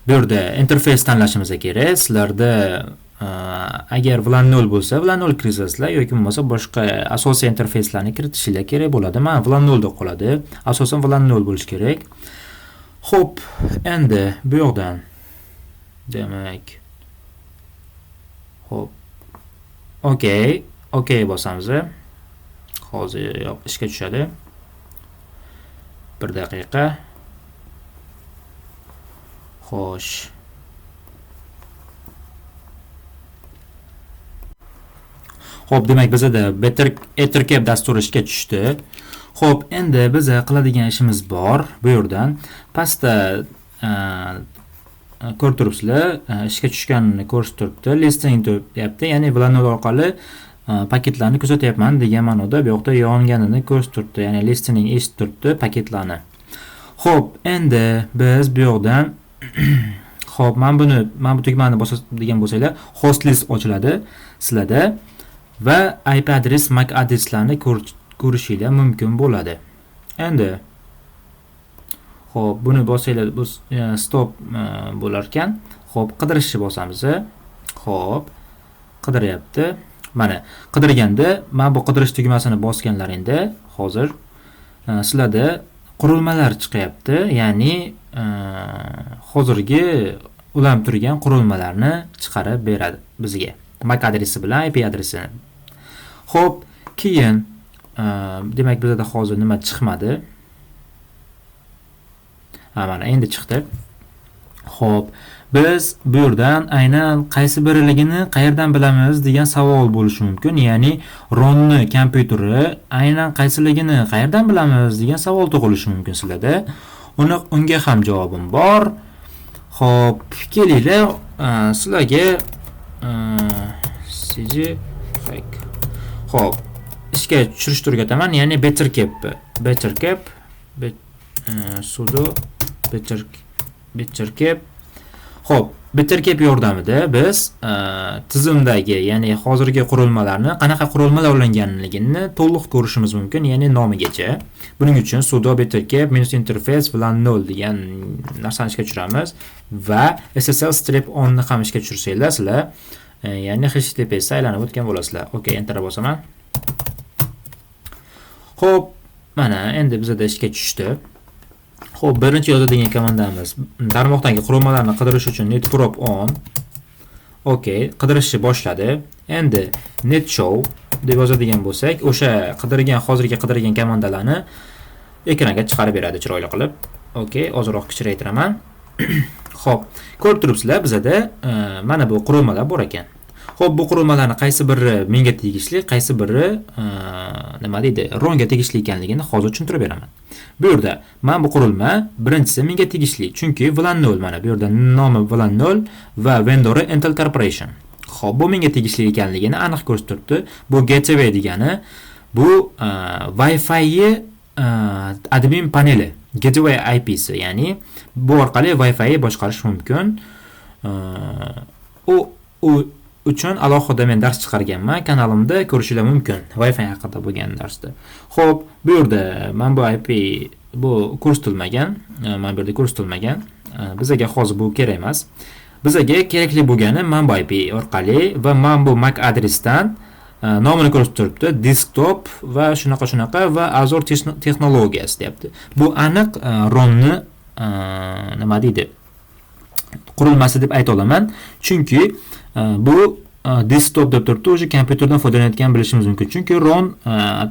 bu yerda interfays tanlashimiz kerak. Sizlarda agar VLAN 0 bo'lsa, VLAN 0 kiritasizlar yoki bo'lmasa boshqa asosiy interfayslarni kiritishingiz kerak bo'ladi. Mana VLAN 0 da qoladi. Asosan VLAN 0 bo'lishi kerak. Xo'p, endi bu yoqdan demak Xo'p. OK bosamiz. hozir ishga tushadi. 1 daqiqa. Xo'sh. Xo'p, demak bizda Ethercap dasturi ishga tushdi. Xo'p, endi biz qiladigan ishimiz bor. Bu yerdan pastda ko'rib turibsizlar, ishga tushganini ko'rsatib turibdi. Listing deyapti, ya'ni Vlanol orqali paketlarni kuzatyapman degan ma'noda bu yoqda yonganini ko'rsatib turibdi. Ya'ni listing eshitib turibdi paketlarni. Xo'p, endi biz bu yoqdan xo'p, mana bu tugmani bosadigan bo'lsanglar, host list ochiladi sizlarda va IP adres, MAC adreslarni ko'rishinglar mumkin bo'ladi. Endi xo'p, buni bosinglar, bu stop bo'lar ekan. Xo'p, qidirishni bosamiz. Xo'p, qidiryapti. Mana qidirganda, men bu qidirish tugmasini bosganlaringda hozir sizlarda qurilmalar chiqyapti. Ya'ni hozirgi ulanib turgan qurilmalarni chiqarib beradi bizga. MAC adresi bilan IP adresini. Xo'p, keyin demak bizda hozir nima chiqmadi? Mana endi chiqdi. Xo'p, biz bu yerdan aynan qaysi biriligini qayerdan bilamiz degan savol bo'lishi mumkin. Ya'ni ROMni kompyuteri aynan qaysiligini qayerdan bilamiz degan savol tug'ilishi mumkin sizlarda. Unga ham javobim bor. Xo'p, kelinglar sizlarga CG hack. Xo'p, ishga tushirishni o'rgataman, ya'ni Bettercap sudo Bettercap. Xo'p, Bettercap yordamida biz tizimdagi, ya'ni hozirgi qurilmalarni qanaqa qurilmalar ulanganligini to'liq ko'rishimiz mumkin, ya'ni nomigacha. Buning uchun sudo Bettercap -interface bilan 0 degan narsani ishga tushiramiz va SSL strip on'ni ham ishga tushirsanglar sizlar, ya'ni HTTPS aylanib o'tgan bo'lasizlar. OK, enter bosaman. Xo'p, mana endi bizda ishga tushdi. Xo'p, birinchi yozadigan komandamiz tarmoqdagi qurilmalarni qidirish uchun netprop on. OK, qidirishni boshladi. Endi netshow deb yozadigan bo'lsak, o'sha hozirgi qidirgan komandalarni ekranga chiqarib beradi chiroyli qilib. OK, ozroq kichraytiraman. Xo'p, ko'rib turibsizlar, bizda mana bu qurilmalar bor ekan. Xo'p, bu qurilmalarning qaysi biri menga tegishli, qaysi biri nima deydi, ROMga tegishli ekanligini hozir tushuntirib beraman. Bu yerda men bu qurilma birinchisi menga tegishli, chunki Vlanol, mana bu yerda nomi Vlanol va vendori Intel Corporation. Xo'p, bu menga tegishli ekanligini aniq ko'rsatib, bu gateway degani bu Wi-Fi admin paneli, gateway IP'si, ya'ni bu orqali Wi-Fi boshqarish mumkin. U uchun alohida men dars chiqarganman, kanalimda ko'rishingiz mumkin Wi-Fi haqida bo'lgan darsda. Xo'p, bu yerda men bu IP bu ko'rsatilmagan, Bizga hozir bu kerak emas. Bizga kerakli bo'lgani men bu IP orqali va men bu MAC adresdan nomini ko'rsatib turibdi, desktop va shunaqa va Azure Technologies deyapti. Bu aniq ROMni nima deydi? Qurilmasi deb ayta olaman, chunki bu desktop deb turibdi, o'sha kompyuterdan foydalanayotgan bilishimiz mumkin. Chunki ROM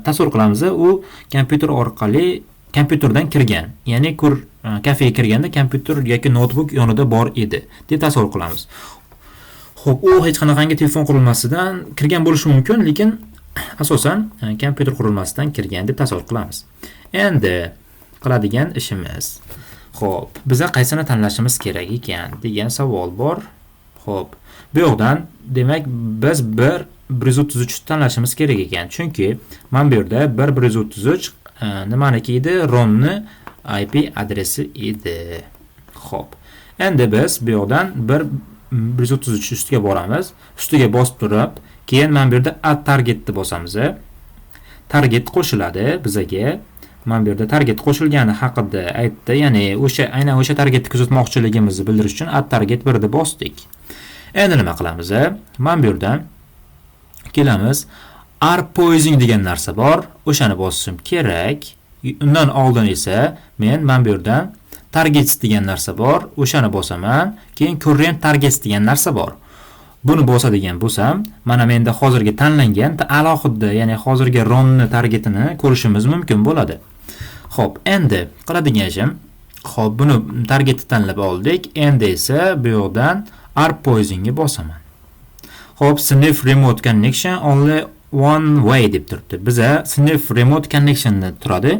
tasavvur qilamiz, u kompyuter orqali kompyuterdan kirgan. Ya'ni kafega kirganda kompyuter yoki notebook yonida bor edi deb tasavvur qilamiz. Xo'p, u hech qanaqangi telefon qurilmasidan kirgan bo'lishi mumkin, lekin asosan kompyuter qurilmasidan kirgan deb tasavvur qilamiz. Endi qiladigan ishimiz. Xo'p, biza qaysini tanlashimiz kerak ekan degan savol bor. Xo'p, bu yoqdan demak biz 133 tanlashimiz kerak ekan. Chunki men bu yerda 133 nimaniki edi? ROMni IP adresi edi. Xo'p. Endi biz bu yoqdan 133 ustiga boramiz. Ustiga bosib turib, keyin men bu yerda add targetni bosamiz. Target qo'shiladi bizga. Men bu yerda target qo'shilgani haqida aytdi. Ya'ni aynan o'sha targetni kuzatmoqchiligimizni bildirish uchun add target 1 ni bosdik. Endi nima qilamiz? Men bu yerdan kelamiz. Arpoising degan narsa bor. O'shani bosishim kerak. Undan oldin esa men bu yerdan targets degan narsa bor. O'shani bosaman. Keyin current targets degan narsa bor. buni bosadigan bo'lsam, mana menda hozirgi tanlangan alohida, ya'ni hozirgi RONni targetini ko'rishimiz mumkin bo'ladi. Xo'p, endi qiladigan ishim, xo'p, buni targetni tanlab oldik. Endi esa bu yoqdan ARP poisonga bosaman. Xo'p, sniff remote connection only one way deb turibdi. Biza sniff remote connectionda turadi.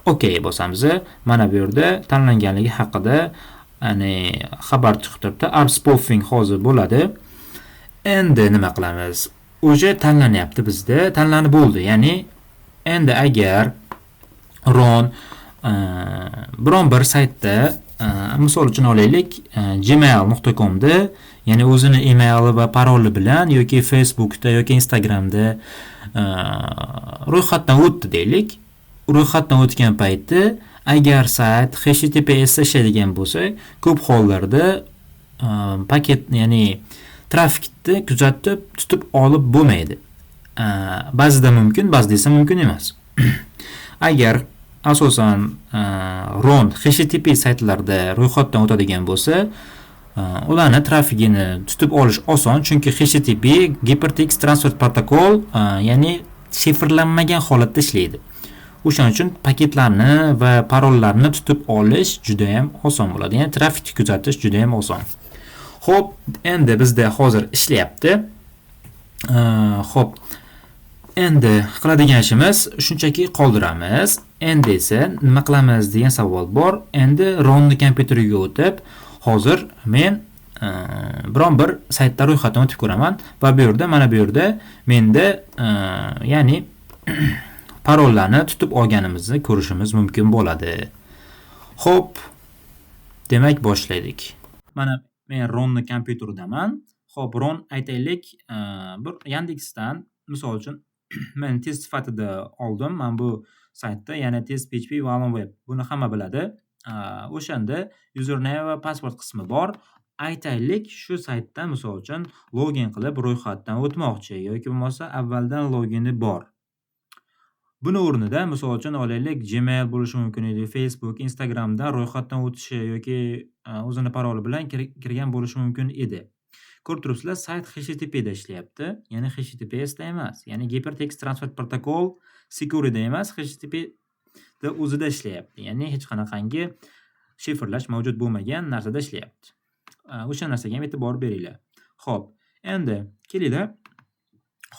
Okay bosamiz. Mana bu yerda tanlanganligi haqida ya'ni xabar chiqib turibdi. ARP spoofing hozir bo'ladi. Endi nima qilamiz? O'sha tanlanyapti bizda, tanlanib bo'ldi. Ya'ni endi agar RON biron bir saytda misol uchun olaylik, gmail.com da, ya'ni o'zini emaili va paroli bilan yoki Facebookda yoki Instagramda ro'yxatdan o'tdi deylik. Ro'yxatdan o'tgan paytda agar sayt HTTPS ishlaydigan bo'lsa, ko'p hollarda paket, ya'ni trafikni kuzatib tutib olib bo'lmaydi. Ba'zida mumkin, ba'zida esa mumkin emas. Agar asosan RON HTTP saytlarda ro'yxatdan o'tadigan bo'lsa, ularni trafigini tutib olish oson, chunki HTTP Hypertext Transfer Protocol, ya'ni shifrlanmagan holatda ishlaydi. O'shaning uchun paketlarni va parollarni tutib olish juda ham oson bo'ladi. Ya'ni trafikni kuzatish juda ham oson. Xo'p, endi bizda hozir ishlayapti. Xo'p, endi qiladigan ishimiz shunchaki qoldiramiz. Endi esa nima qilamiz degan savol bor. Endi RONni kompyuteriga o'tib, hozir men biron bir saytda ro'yxatdan o'tib ko'raman va bu yerda, mana bu yerda menda ya'ni parollarni tutib olganimizni ko'rishimiz mumkin bo'ladi. Xo'p, demak boshladik. Mana men RONni kompyuteridaman. Xo'p, RON aytaylik, bir Yandexdan misol uchun men test sifatida oldim. Men bu saytda, ya'ni test PHP va Web. Buni hamma biladi. O'shanda username va password qismi bor. Aytaylik, shu saytda misol uchun login qilib ro'yxatdan o'tmoqchi yoki bo'lmasa avvaldan logini bor. Buni o'rnida misol uchun olaylik, Gmail bo'lishi mumkin edi, Facebook, Instagramdan ro'yxatdan o'tishi yoki o'zini paroli bilan kirgan bo'lishi mumkin edi. Ko'rib turibsizlar, sayt HTTP da ishlayapti, ya'ni HTTPS da emas, ya'ni Hypertext Transfer Protocol Secure da emas, HTTP da o'zida ishlayapti. Ya'ni hech qanaqangi shifrlash mavjud bo'lmagan narsada ishlayapti. O'sha narsaga ham e'tibor beringlar. Xo'p, endi kelinglar.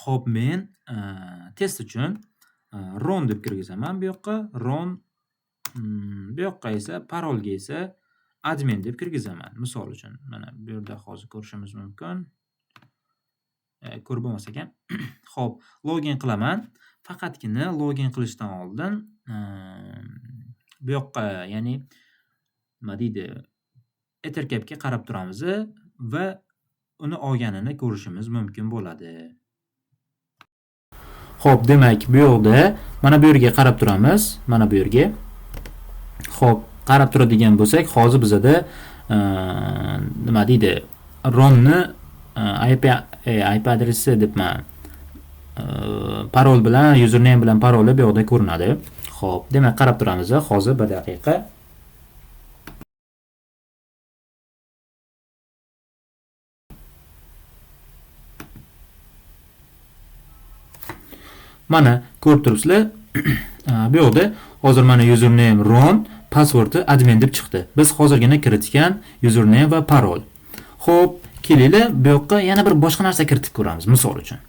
Xo'p, men test uchun RON deb kirgizaman bu yoqqa. RON, bu yoqqa esa parolga esa admin deb kirgizaman. Misol uchun mana bu yerda hozir ko'rishimiz mumkin. Ko'rib bo'lmasa ham. Xo'p, login qilaman. Faqatgina login qilishdan oldin bu yoqqa, ya'ni nima deydi, Ethercapga qarab turamiz va uni olganini ko'rishimiz mumkin bo'ladi. Xo'p, demak bu yoqda mana bu yerga qarab turamiz, mana bu yerga. Xo'p, qarab turadigan bo'lsak, hozir bizada nima deydi, RONni IP adresi debman, parol bilan, username bilan paroli bu yoqda ko'rinadi. Xo'p, demak qarab turamiz. Hozir bir daqiqa. Mana ko'rib turibsizlar. Bu yoqda hozir mana username RON, passwordi admin deb chiqdi. Biz hozirgina kiritgan username va parol. Xo'p, kelinglar bu yoqqa yana bir boshqa narsa kiritib ko'ramiz, misol uchun.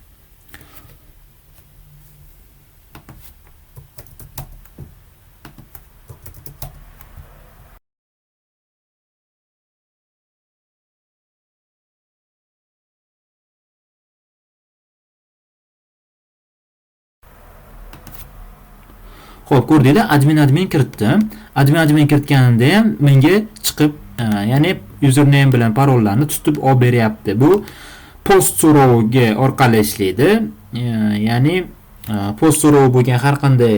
Xo'p, ko'rdinglar, admin kiritdim. Admin kiritganimda ham menga chiqib, ya'ni username bilan parollarni tutib olib beryapti. Bu post so'roviga orqali ishlaydi. Ya'ni post so'rovi bo'lgan har qanday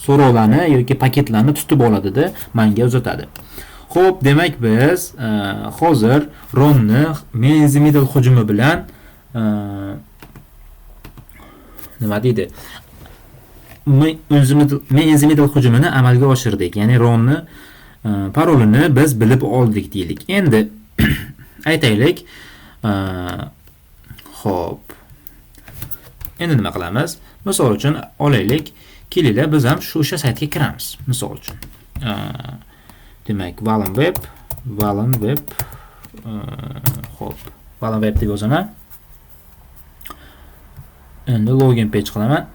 so'rovlarni yoki paketlarni tutib oladida menga uzatadi. Xo'p, demak biz hozir RONni man in the middle hujumi bilan nima deydi? Man in the middle hujumini amalga oshirdik. Ya'ni RONni parolini biz bilib oldik deylik. Endi aytaylik, Xo'p. Endi nima qilamiz? Misol uchun olaylik, kelinglar biz ham o'sha saytga kiramiz. Misol uchun. Demak, Valen Web. Xo'p, Valen Web deb yozaman. Endi login page qilaman.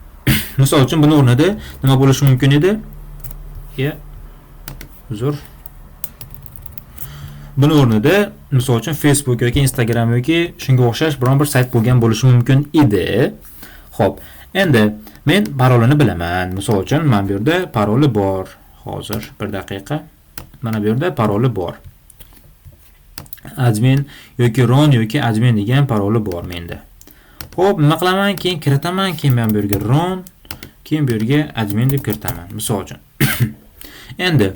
Misol uchun buni o'rnida nima bo'lishi mumkin edi? Uzr. Buni o'rnida misol uchun Facebook yoki Instagram yoki shunga o'xshash biron bir sayt bo'lgan bo'lishi mumkin edi. Xo'p, endi men parolini bilaman. Misol uchun mana bu yerda paroli bor. Hozir bir daqiqa. Mana bu yerda paroli bor. Admin yoki ron yoki admin degan paroli bor menda. Xo'p, nima qilaman? Keyin kiritaman, keyin men bu yerga ron, keyin bu yerga admin deb kiritaman. Misol uchun. Endi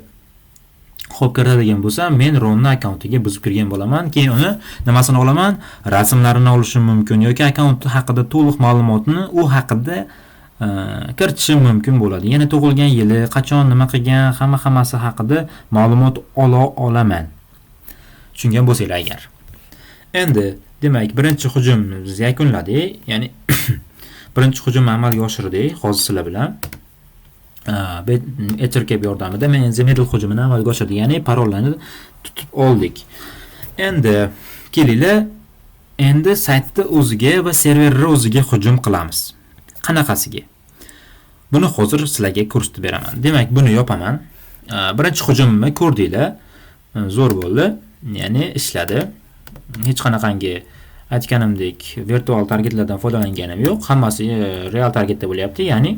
xo'p, kiritadigan bo'lsam, men ronni akkauntiga buzib kirgan bo'laman. Keyin uni nimasini olaman? Rasmlarini olishim mumkin yoki akkaunt haqida to'liq ma'lumotni u haqida kiritishim mumkin bo'ladi. Ya'ni tug'ilgan yili, qachon nima qilgan, hammasi haqida ma'lumot ola olaman. Tushungan bo'lsanglar agar. Endi demak, birinchi hujumimizni yakunladik. Ya'ni birinchi hujumni amalga oshirdik hozir sizlar bilan. Ethercap yordamida men endi middle hujumini amalga oshirdik. Ya'ni parollarni tutib oldik. Endi kelinglar, endi saytni o'ziga va serverni o'ziga hujum qilamiz. Qanaqasiga? Buni hozir sizlarga ko'rsatib beraman. Demak, buni yopaman. Birinchi hujumni ko'rdinglar. Zo'r bo'ldi. Ya'ni ishladi. Hech qanaqangi aytganimdek virtual targetlardan foydalanganim yo'q. Hammasi real targetda bo'lyapti. Ya'ni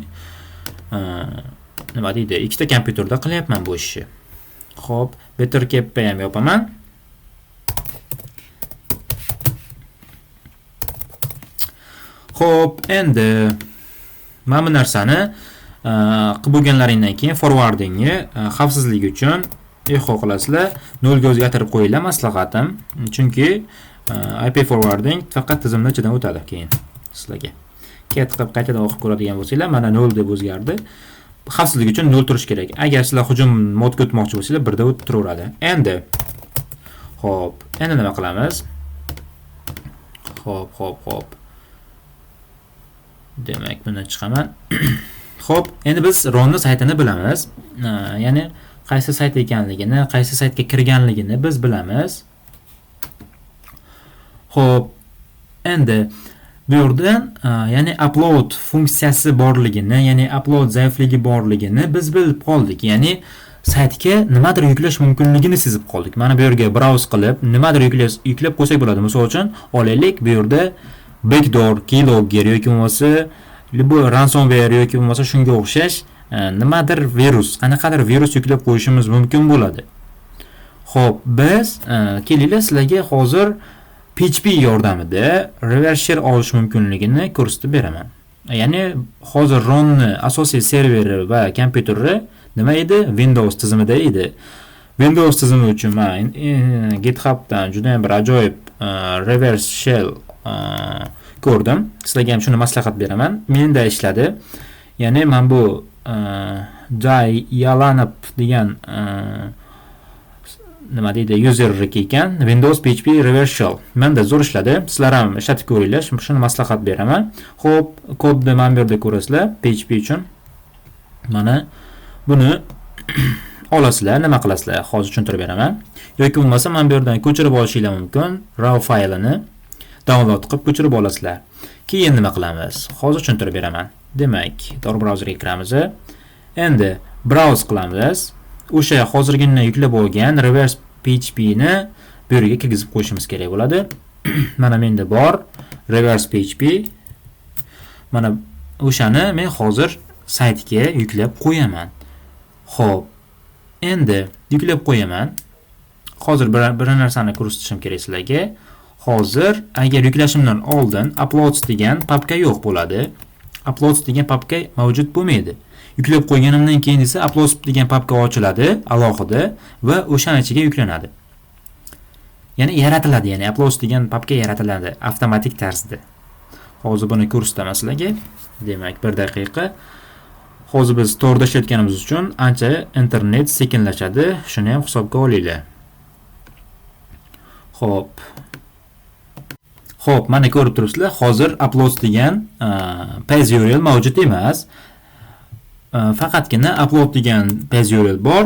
nima deydi? Ikkita kompyuterda qilyapman bu ishni. Xo'p, Bettercap'ni ham yopaman. Xo'p, endi mana bu narsani qilib bo'lganlaringdan keyin forwardingni xavfsizlik uchun echo qilasizlar. 0 ga o'zgartirib qo'yinglar, maslahatim. Chunki IP forwarding faqat tizimni ichidan o'tadi keyin sizlarga. Cat qilib qaytadan o'qib ko'radigan bo'lsanglar, mana 0 deb o'zgardi. Xavfsizlik uchun 0 turish kerak. Agar sizlar hujum modga o'tmoqchi bo'lsanglar, 1 da o'tib turaveradi. Endi xo'p, endi nima qilamiz? Xo'p. Demak, bundan chiqaman. Xo'p, endi biz ronni saytini bilamiz. Ya'ni qaysi sayt ekanligini, qaysi saytga kirganligini biz bilamiz. Xo'p, endi bu yerdan ya'ni upload funksiyasi borligini, ya'ni upload zaifligi borligini biz bilib qoldik. Ya'ni saytga nimadir yuklash mumkinligini sezib qoldik. Mana bu yerga browse qilib, nimadir yuklab qo'ysak bo'ladi. Misol uchun, olaylik, bu yerda backdoor, keylogger yoki bo'lmasa bu ransomware yoki bo'lmasa shunga o'xshash nimadir virus, qanaqadir virus yuklab qo'yishimiz mumkin bo'ladi. Xo'p, biz kelinglar sizlarga hozir PHP yordamida reverse shell olish mumkinligini ko'rsatib beraman. Ya'ni hozir Ron'ni asosiy serveri va kompyuteri nima edi? Windows tizimida edi. Windows tizimi uchun men GitHubdan juda ham bir ajoyib reverse shell ko'rdim. Sizlarga ham shuni maslahat beraman. Menda ishladi. Ya'ni men bu Yalanib degan nima deydi, user ekan, Windows PHP reverse shell. Menda zo'r ishladi. Sizlar ham ishlatib ko'ringlar. Shuni maslahat beraman. Xo'p, kodni men bu yerda ko'rasizlar PHP uchun. Mana buni olasizlar, nima qilasizlar? Hozir tushuntirib beraman. Yoki bo'lmasa men bu yerdan ko'chirib olishinglar mumkin. RAW faylini download qilib ko'chirib olasizlar. Keyin nima qilamiz? Hozir tushuntirib beraman. Demak, Tor browserga kiramiz. Endi browse qilamiz. O'sha hozirgina yuklab olgan reverse PHP ni bu yerga kirgizib qo'yishimiz kerak bo'ladi. Mana menda bor reverse PHP. Mana o'shani men hozir saytga yuklab qo'yaman. Xo'p. Endi yuklab qo'yaman. Hozir bir narsani ko'rsatishim kerak sizlarga. Hozir agar yuklashimdan oldin uploads degan papka yo'q bo'ladi. Uploads degan papka mavjud bo'lmaydi. Yuklab qo'yganimdan keyin esa uploads degan papka ochiladi alohida va o'sha ichiga yuklanadi. Ya'ni yaratiladi, ya'ni uploads degan papka yaratiladi avtomatik tarzda. Hozir buni ko'rsataman sizlarga. Demak, bir daqiqa. Hozir biz Torda ishlatganimiz uchun ancha internet sekinlashadi. Shuni ham hisobga olinglar. Xo'p. Xo'p, mana ko'rib turibsizlar, hozir upload degan page URL mavjud emas. Faqatgina upload degan page URL bor.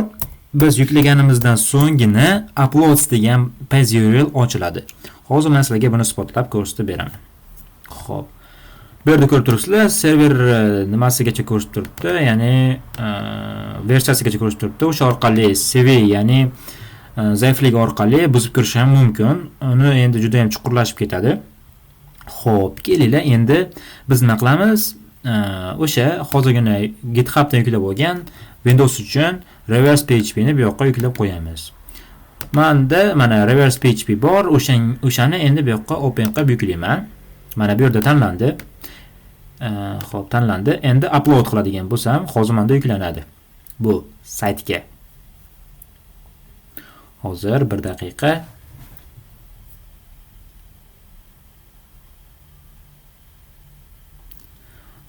Biz yuklaganimizdan so'nggina uploads degan page URL ochiladi. Hozir men sizlarga buni isbotlab ko'rsatib beraman. Xo'p. Bu yerda ko'rib turibsizlar, server nimasigacha ko'rsatib turibdi, ya'ni versiyasigacha ko'rsatib turibdi. O'sha orqali CV, ya'ni zaifligi orqali buzib kirish ham mumkin. Uni endi juda ham chuqurlashib ketadi. Xo'p, kelinglar, endi biz nima qilamiz? O'sha hozirgina GitHubdan yuklab olgan Windows uchun reverse PHP ni bu yoqqa yuklab qo'yamiz. Menda mana reverse PHP bor, o'shani endi bu yoqqa open qilib yuklayman. Mana bu yerda tanlandi. Xo'p, tanlandi. Endi upload qiladigan bo'lsam, hozir menda yuklanadi bu saytga. Hozir 1 daqiqa.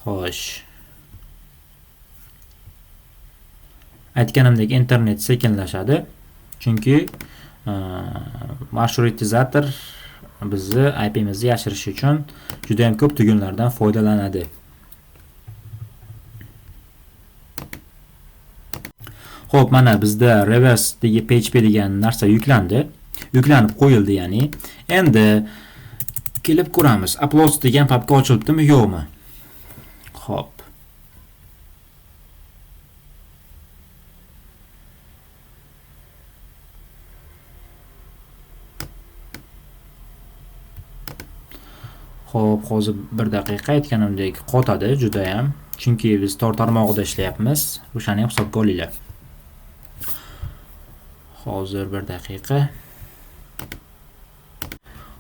Xo'sh. Aytganimdek, internet sekinlashadi. Chunki marshrutizator bizni IP'mizni yashirish uchun juda ham ko'p tugunlardan foydalanadi. Xo'p, mana bizda reverse PHP degan narsa yuklandi. Yuklanib qo'yildi, ya'ni. Endi kelib ko'ramiz, uploads degan papka ochilibdimi, yo'qmi? Xo'p. Xo'p, hozir 1 daqiqa, aytganimdek qotadi juda ham. Chunki biz tor tarmog'ida ishlayapmiz. O'shani ham hisobga olinglar. Hozir 1 daqiqa.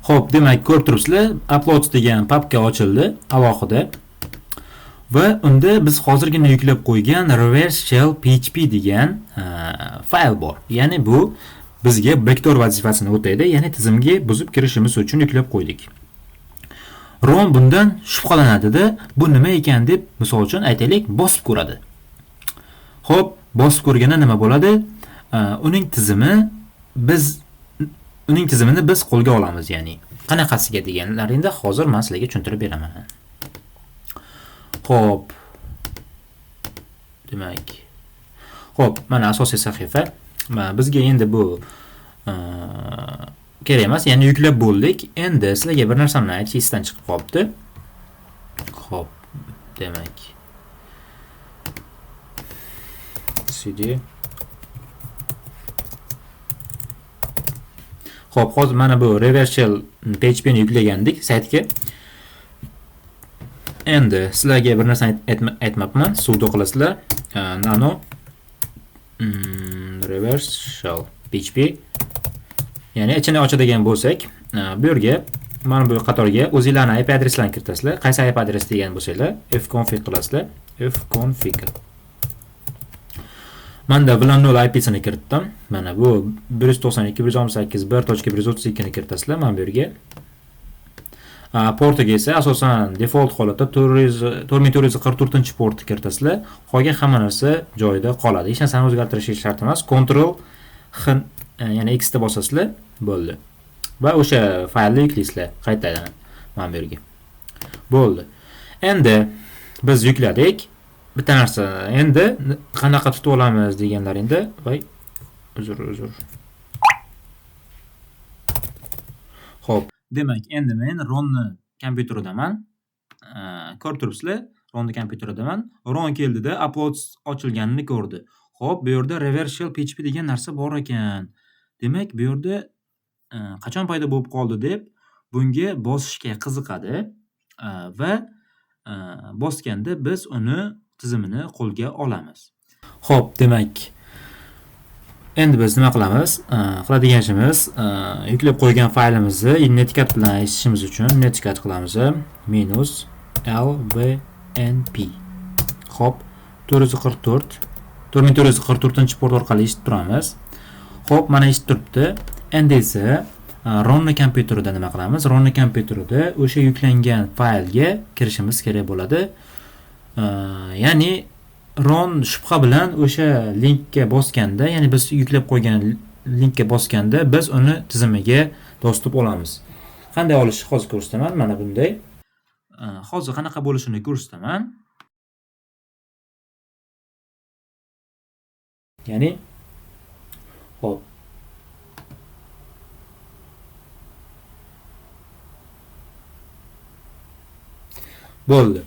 Xo'p, demak, ko'rib turibsizlar, uploads degan papka ochildi alohida. Va unda biz hozirgina yuklab qo'ygan reverse shell php degan fayl bor. Ya'ni bu bizga backdoor vazifasini o'taydi, ya'ni tizimga buzib kirishimiz uchun yuklab qo'ydik. Ron bundan shubhalanadi-da, bu nima ekan deb, misol uchun aytaylik, bosib ko'radi. Xo'p, bosib ko'rganda nima bo'ladi? Uning tizimini biz qo'lga olamiz, ya'ni qanaqasiga deganlaringda hozir men sizlarga tushuntirib beraman. Xo'p. Demak. Xo'p, mana asosiy sahifa. Bizga endi bu kerak emas, ya'ni yuklab bo'ldik. Endi sizlarga bir narsamni aytishim esdan chiqib qolibdi. Xo'p, demak. cd. Xo'p, hozir mana bu reverse shell PHP ni yuklagandik saytga. Endi sizlarga bir narsa aytmabman, sudo qilasizlar. Nano reverse shell PHP. Ya'ni ichini ochadigan bo'lsak, bu yerga mana bu qatorga o'zingizlarning IP adreslarini kiritasizlar. Qaysi IP adres degan bo'lsanglar, fconfig qilasizlar. Fconfig. Menda VLAN0 IP sini kiritdim. Mana bu 192.168.1.132 ni kiritasizlar mana bu yerga. Portiga esa asosan default holatda 4444-port kiritasizlar. Qolgan hamma narsa joyida qoladi. Hech narsani o'zgartirish shart emas. Ctrl X, ya'ni X da bosasizlar, bo'ldi. Va o'sha faylni yuklaysizlar qaytadan mana bu yerga. Bo'ldi. Endi biz yukladik. Bitta narsa, endi qanaqa tutib olamiz deganlaringda, voy, uzr. Xo'p, demak, endi men Ron'ni kompyuteridaman. Ko'rib turibsizlar, Ron'ni kompyuteridaman. Ron keldida uploads ochilganini ko'rdi. Xo'p, bu yerda reverse shell php degan narsa bor ekan. Demak, bu yerda qachon paydo bo'lib qoldi deb bunga bosishga qiziqadi va bosganda biz uni tizimini qo'lga olamiz. Xo'p, demak, endi biz nima qilamiz? Qiladigan ishimiz, yuklab qo'ygan faylimizni netcat bilan eshitishimiz uchun netcat qilamiz. -lvnp. Xo'p, 4444-port orqali eshitib turamiz. Xo'p, mana eshitib turibdi. Endi esa Ron'ni kompyuterida nima qilamiz? Ron'ni kompyuterida o'sha yuklangan faylga kirishimiz kerak bo'ladi. Ya'ni Ron shubha bilan o'sha linkka bosganda, ya'ni biz yuklab qo'ygan linkka bosganda biz uni tizimiga dostуп olamiz. qanday olishni hozir ko'rsataman. Mana bunday. Hozir qanaqa bo'lishini ko'rsataman. Ya'ni hop. Bo'ldi.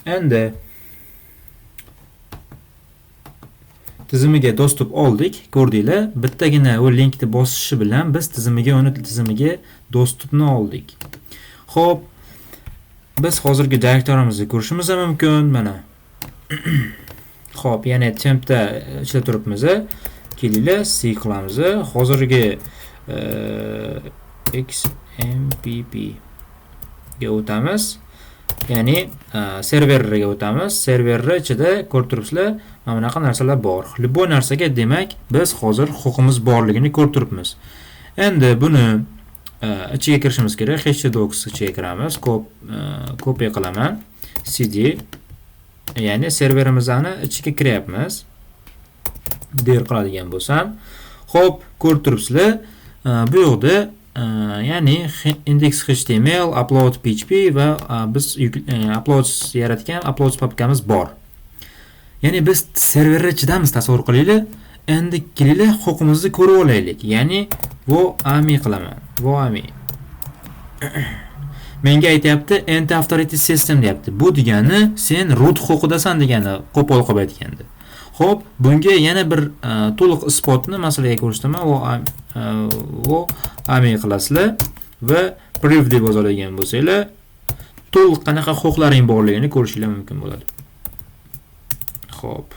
Endi tizimiga dostуп oldik. Ko'rdinglar? Bittagina o linkni bosishi bilan biz tizimiga dostupni oldik. Xo'p, biz hozirgi direktorimizni ko'rishimiz mumkin. Mana. Xo'p, ya'ni tempda ishlab turibmiz. Kelinglar, C qilamiz. Hozirgi XMPP ga o'tamiz. Ya'ni serverga o'tamiz. Serverning ichida ko'rib turibsizlar, mana bunaqa narsalar bor. Любой narsaga demak biz hozir huquqimiz borligini ko'rib turibmiz. Endi buni ichiga kirishimiz kerak. htdocs ichiga kiramiz. Kopiya qilaman. cd ya'ni serverimizni ichiga kiryapmiz. dir qiladigan bo'lsam, xo'p, ko'rib turibsizlar, bu yerda ya'ni index.html, upload php va biz upload yaratgan upload papkamiz bor. Ya'ni biz server ichidamiz, tasavvur qilinglar. Endi kelinglar huquqimizni ko'rib olaylik. Ya'ni vo ami qilaman. Vo ami. Menga aytayapti enter authority system deyapti. Bu degani sen root huquqidasan degani, qo'pol qilib aytganda. Xo'p, bunga yana bir to'liq isbotni masalaga ko'rsataman. Vo ami qilasizlar va proof deb yozadigan bo'lsanglar, to'liq qanaqa huquqlaring borligini ko'rishingiz mumkin bo'ladi. Xo'p.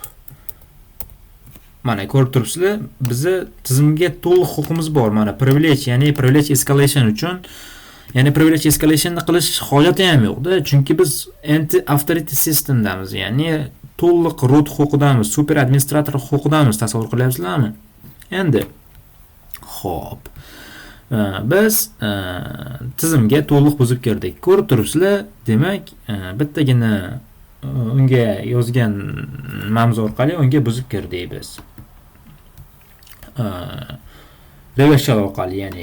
Mana ko'rib turibsizlar, bizni tizimga to'liq huquqimiz bor. Mana privilege, ya'ni privilege escalation uchun, ya'ni privilege escalation'ni qilish hojati ham yo'q-da, chunki biz anti authority systemdamiz, ya'ni to'liq root huquqidamiz, super administrator huquqidamiz, tasavvur qilyapsizlarmi? Endi xo'p. Biz tizimga to'liq buzib kirdik. Ko'rib turibsizlar, demak, bittagina unga yozgan mavzu orqali unga buzib kirdik biz. Reverse shell orqali, ya'ni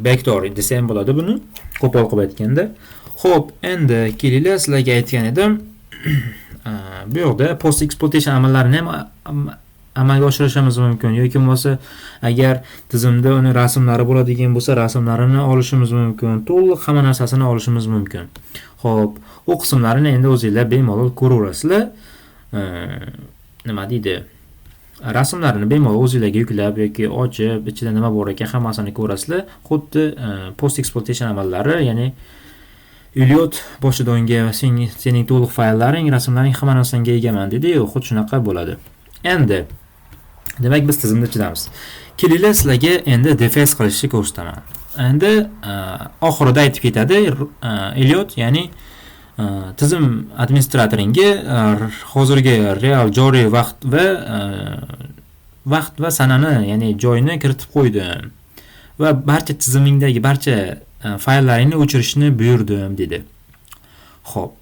backdoor desam bo'ladi buni, qo'pol qilib aytganda. Xo'p, endi kelinglar, sizlarga aytgan edim, bu yerda post exploitation amallarini ham amalga oshirishimiz mumkin yoki bo'lmasa agar tizimda uni rasmlari bo'ladigan bo'lsa, rasmlarini olishimiz mumkin, to'liq hamma narsasini olishimiz mumkin. Xo'p, u qismlarini endi o'zingizlar bemalol ko'raverasizlar. Nima deydi? Rasmlarini bemalol o'zingizlarga yuklab yoki ochib, ichida nima bor ekan hammasini ko'rasizlar. Xuddi post exploitation amallari, ya'ni Eliot boshida unga sening to'liq fayllaring, rasmlaring hamma narsanga egaman dedi-yu, xuddi shunaqa bo'ladi. Endi demak biz tizimda ichidamiz. Kelinglar, sizlarga endi defense qilishni ko'rsataman. Endi oxirida aytib ketadi Eliot, ya'ni tizim administratoringa hozirgi real joriy vaqt va sanani, ya'ni joyini kiritib qo'ydim va barcha tizimingdagi barcha fayllaringni o'chirishni buyurdim dedi. Xo'p,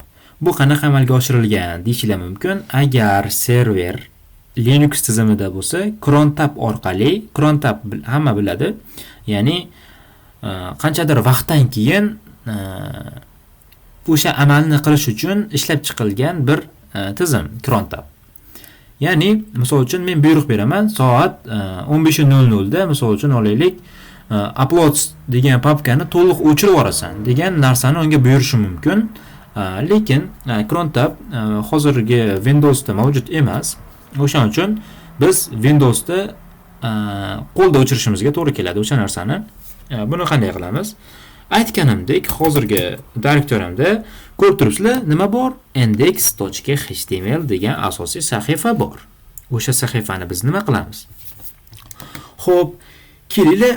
bu qanaqa amalga oshirilgan deyishinglar mumkin. Agar server Linux tizimida bo'lsa, crontab orqali, crontab hamma biladi, ya'ni qanchadir vaqtdan keyin o'sha amalni qilish uchun ishlab chiqilgan bir tizim crontab. Ya'ni misol uchun men buyruq beraman, soat 15:00 da misol uchun olaylik, upload degan papkani to'liq o'chirib yuborasan degan narsani unga buyurishi mumkin. Lekin crontab hozirgi Windowsda mavjud emas. O'shaning uchun biz Windowsda qo'lda o'chirishimizga to'g'ri keladi o'sha narsani. Buni qanday qilamiz? Aytganimdek, hozirgi direktorimda ko'rib turibsizlar, nima bor? index.html degan asosiy sahifa bor. O'sha sahifani biz nima qilamiz? Xo'p, kelinglar,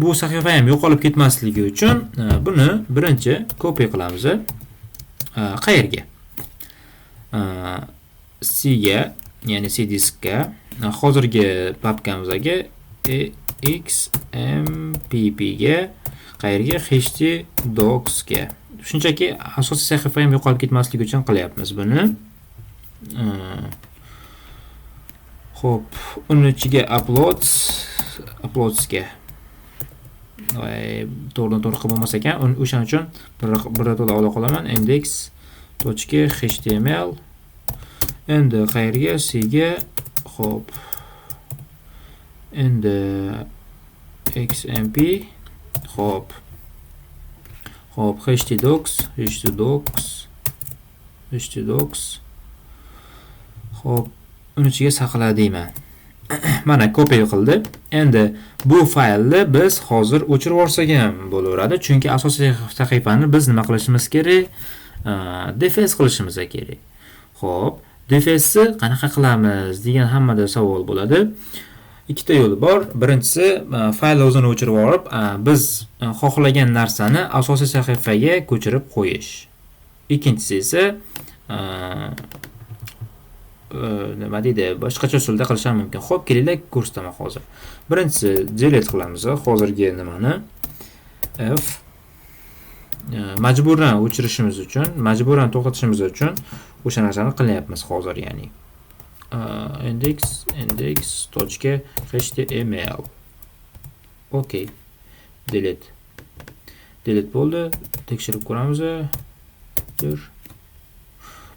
bu sahifa ham yo'qolib ketmasligi uchun buni birinchi kopiya qilamiz. Qayerga? C ga, ya'ni C diskga, hozirgi papkamizga XMPP ga, qayerga? htdocs ga. Shunchaki asosiy sahifa ham yo'qolib ketmasligi uchun qilyapmiz buni. Xo'p, uni ichiga uploads ga to'g'ridan to'g'ri qilib bo'lmas ekan. O'shaning uchun birato'la ola qolaman. index.html. Endi qayerga? C ga. Xo'p. Endi xmp. Xo'p. htdocs. Xo'p, uni ichiga saqla deyman. Mana copy qildi. Endi bu faylni biz hozir o'chirib olsak ham bo'laveradi, chunki asosiy sahifani biz nima qilishimiz kerak? Defaced qilishimiz kerak. Xo'p, defacedni qanaqa qilamiz degan hammada savol bo'ladi. Ikkita yo'li bor. Birinchisi, faylni o'zini o'chirib olib, biz xohlagan narsani asosiy sahifaga ko'chirib qo'yish. Ikkinchisi esa nima deydi, boshqacha usulda qilish ham mumkin. Xo'p, kelinglar ko'rsataman hozir. Birinchisi delete qilamiz. Hozirgi nimani f majburan o'chirishimiz uchun, majburan to'xtatishimiz uchun o'sha narsani qilyapmiz hozir, ya'ni index.html. Okay. Delete bo'ldi. Tekshirib ko'ramiz.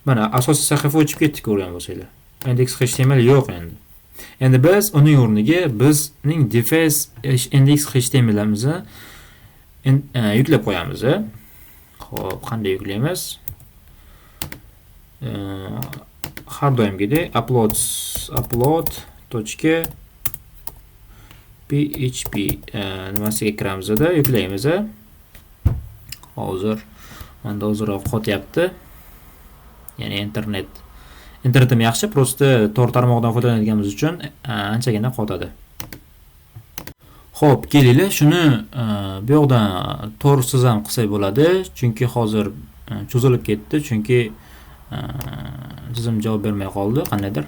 Mana asosiy sahifa o'chib ketdi, ko'rgan bo'lsanglar. Index.html yo'q endi. Endi biz uning o'rniga bizning defaced index.htmlimizni yuklab qo'yamiz. Xo'p, qanday yuklaymiz? Har doimgidek upload.php nimasiga kiramizda yuklaymiz. Hozir menda ozroq qotyapti. Ya'ni internetim yaxshi, prosta tor tarmoqdan foydalanadiganimiz uchun anchagina qotadi. Xo'p, kelinglar, shuni bu yoqdan to'g'risiz ham qilsak bo'ladi, chunki hozir cho'zilib ketdi, chunki tizim javob bermay qoldi qandaydir.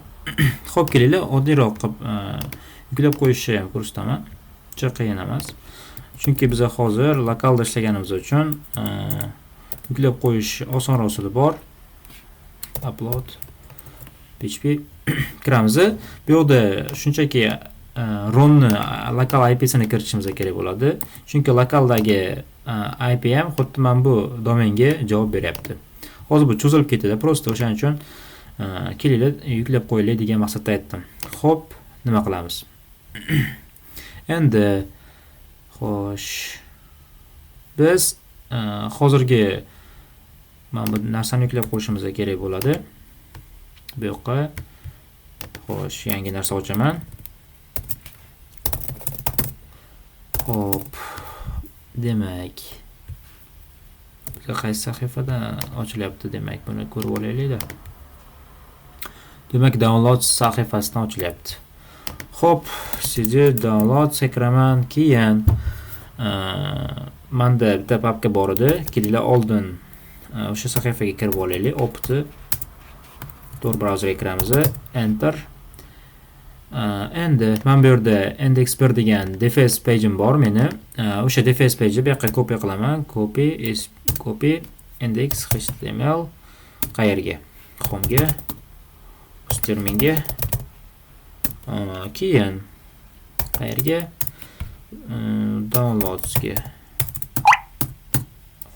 Xo'p, kelinglar, oddiyroq qilib yuklab qo'yishni ham ko'rsataman. Uncha qiyin emas. Chunki biz hozir lokalda ishlaganimiz uchun yuklab qo'yish osonroq usuli bor. Upload php kiramiz. Bu yerda shunchaki ROMni lokal IP'sini kiritishimiz kerak bo'ladi. Chunki lokaldagi IP ham xuddi mana bu domenga javob beryapti. Hozir bu cho'zilib ketadi, prosta o'shaning uchun kelinglar yuklab qo'yaylik degan maqsadda aytdim. Xo'p, nima qilamiz? Endi xo'sh, biz hozirgi mana bu narsani yuklab qo'yishimiz kerak bo'ladi. Bu yoqqa xo'sh, yangi narsa ochaman. Xo'p, demak qaysi sahifada ochilyapti, demak buni ko'rib olaylik-da. Demak, download sahifasidan ochilyapti. Xo'p, cd downloadsga kiraman. Keyin menda bitta papka bor edi. Kelinglar oldin o'sha sahifaga kirib olaylik. Opti Tor brauzerga kiramiz. Enter. Endi men bu yerda index1 degan defaced page'im bor meni. O'sha defaced page'ni bu yoqqa copy qilaman. Copy index.html qayerga? Home'ga, terminga. Keyin qayerga? Downloadsga.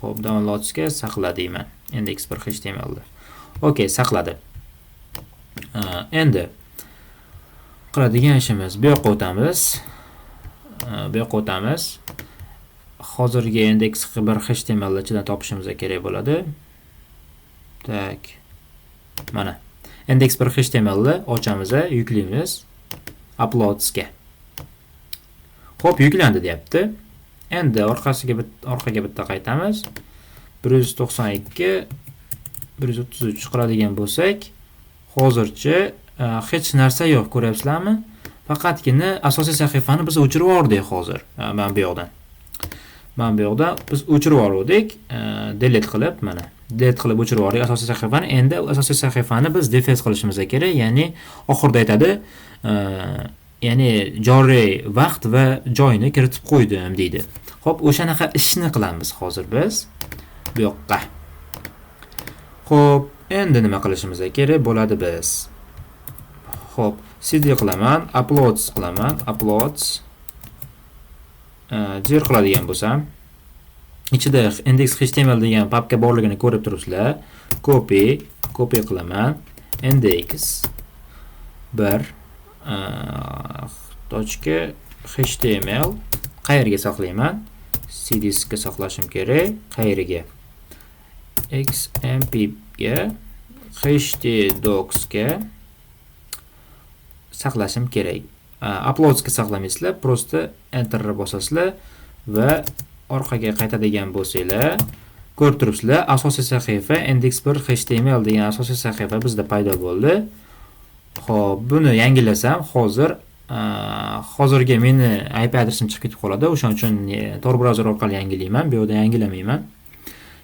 Xo'p, downloadsga saqla deyman. index1.html da. Okay, saqladi. Endi qiladigan ishimiz bu yoqqa o'tamiz. Hozirgi index1.html ichidan topishimiz kerak bo'ladi. Tak. Mana index1.html ni ochamiz, yuklaymiz uploadsga. Xo'p, yuklandi deyapti. Endi orqaga bitta qaytamiz. 192 133 qiladigan bo'lsak, hozircha hech narsa yo'q, ko'ryapsizlarmi? Faqatgina asosiy sahifani biz o'chirib yubordik hozir. Mana bu yoqdan. Biz o'chirib yubordik, delete qilib, mana delete qilib o'chirib yubordik asosiy sahifani. Endi asosiy sahifani biz defaced qilishimiz kerak, ya'ni oxirida aytadi, ya'ni joriy vaqt va joyni kiritib qo'ydim deydi. Xo'p, o'shanaqa ishni qilamiz hozir biz bu yoqqa. Xo'p, endi nima qilishimiz kerak bo'ladi biz? Xo'p, cd qilaman, uploads qilaman, uploads. jer qiladigan bo'lsam, ichida index.html degan papka borligini ko'rib turibsizlar. Copy qilaman. index.1.html qayerga saqlayman? C diskga saqlashim kerak. Qayeriga? XMP ga, htdocs ga saqlashim kerak. Uploads ga saqlamaysizlar, prosta enter bosasizlar va orqaga qaytadigan bo'lsanglar, ko'rib turibsizlar, asosiy sahifa index1.html degan asosiy sahifa bizda paydo bo'ldi. Xo'p, buni yangilasam, hozirga meni IP adresim chiqib ketib qoladi. O'shaning uchun Tor brauzer orqali yangilayman, bu yerda yangilamayman.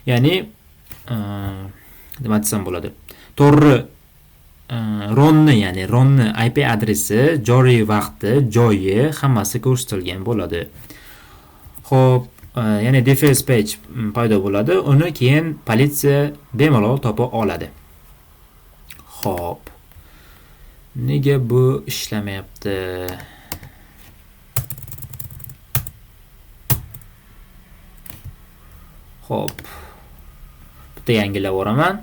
Ya'ni nima desam bo'ladi? To'g'ri Ron'ni, ya'ni Ron'ni IP adresi, joriy vaqti, joyi hammasi ko'rsatilgan bo'ladi. Xo'p, ya'ni defense page paydo bo'ladi. Uni keyin politsiya bemalol topa oladi. Xo'p. Nega bu ishlamayapti? Xo'p. Bitta yangilab o'raman.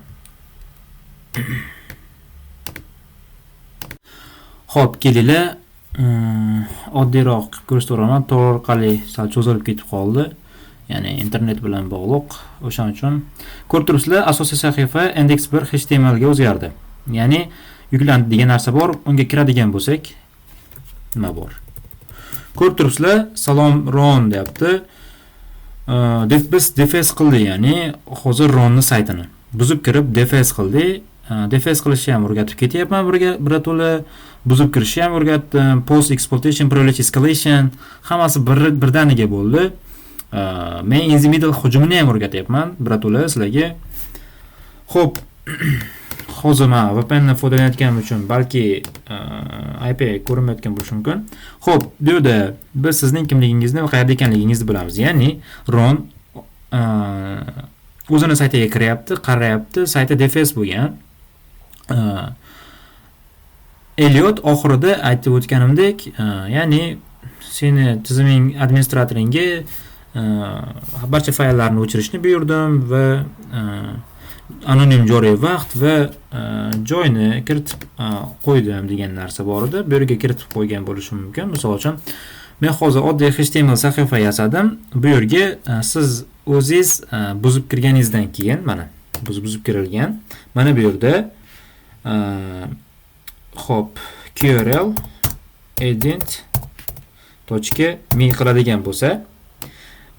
Xo'p, kelinglar. Oddiyroq qilib ko'rsataman. Tor orqali sal cho'zilib ketib qoldi. Ya'ni internet bilan bog'liq. O'shaning uchun ko'rib turibsizlar, asosiy sahifa index1.html ga o'zgardi. Ya'ni yuklandi degan narsa bor. Unga kiradigan bo'lsak, nima bor? Ko'rib turibsizlar, salom Ron deyapti. Biz defense qildi, ya'ni hozir Ron'ni saytini buzib kirib defense qildi. Defense qilishni ham o'rgatib ketyapman birato'la. Buzib kirishni ham o'rgatdim. Post exploitation, privilege escalation hammasi birdaniga bo'ldi. Men in the middle hujumini ham o'rgatyapman birato'la sizlarga. Xo'p, hozir men VPN dan foydalanayotganim uchun balki IP ko'rinmayotgan bo'lishi mumkin. Xo'p, bu yerda biz sizning kimligingizni va qayerda ekanligingizni bilamiz. Ya'ni Ron o'zini saytiga kiryapti, qarayapti, sayti defense bo'lgan. Elliot oxirida aytib o'tganimdek, ya'ni seni tiziming administratoringga barcha fayllarni o'chirishni buyurdim va anonim joriy vaqt va joyni kiritib qo'ydim degan narsa bor edi. Bu yerga kiritib qo'ygan bo'lishi mumkin. Misol uchun, men hozir oddiy HTML sahifa yasadim. Bu yerga siz o'zingiz buzib kirganingizdan keyin, mana buzib kirilgan. Mana bu yerda hop qrl edit.me qiladigan bo'lsa,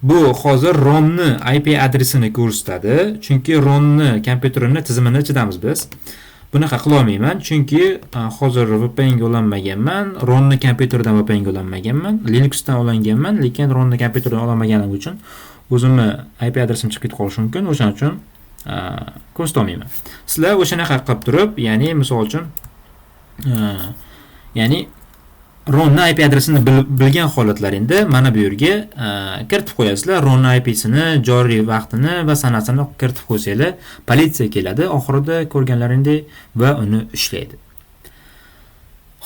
bu hozir Ron'ni IP adresini ko'rsatadi. Chunki Ron'ni kompyuterini tizimini ichidamiz biz. Bunaqa qila olmayman, chunki hozir VPN ga ulanmaganman, Ron'ni kompyuteridan VPN ga ulanmaganman, Linuxdan ulanganman, lekin Ron'ni kompyuteridan ulanmaganim uchun o'zimni IP adresim chiqib ketib qolishi mumkin. O'shaning uchun ko'rsata olmayman. Sizlar o'shanaqa qilib turib, ya'ni misol uchun ya'ni Ron'ni IP adresini bilgan holatlaringda mana bu yerga kiritib qo'yasizlar. Ron'ni IPsini, joriy vaqtini va sanasini kiritib qo'ysanglar, politsiya keladi oxirida ko'rganlaringdek va uni ushlaydi.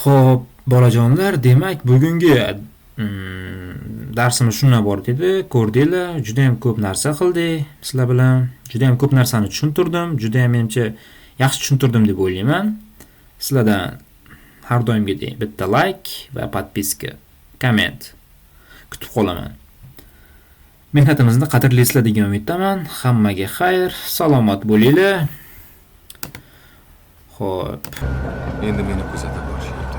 Xo'p, bolajonlar, demak bugungi darsimiz shundan iborat edi. Ko'rdinglar, juda ham ko'p narsa qildik sizlar bilan. Juda ham ko'p narsani tushuntirdim. Juda ham menimcha yaxshi tushuntirdim deb o'ylayman. Sizlardan har doimgidek bitta like va podpiska, komment kutib qolaman. Mehnatimizni qadrlaysizlar degan umiddaman. Hammaga xayr, salomat bo'linglar. Xo'p, Endi meni kuzatib borishyapti.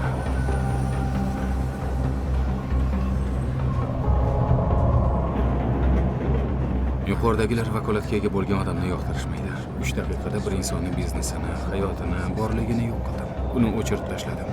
Yuqoridagilar vakolatga ega bo'lgan odamni yoqtirishmaydi. 3 daqiqada bir insonning biznesini, hayotini, borligini yo'q qildim. Uni o'chirib tashladim.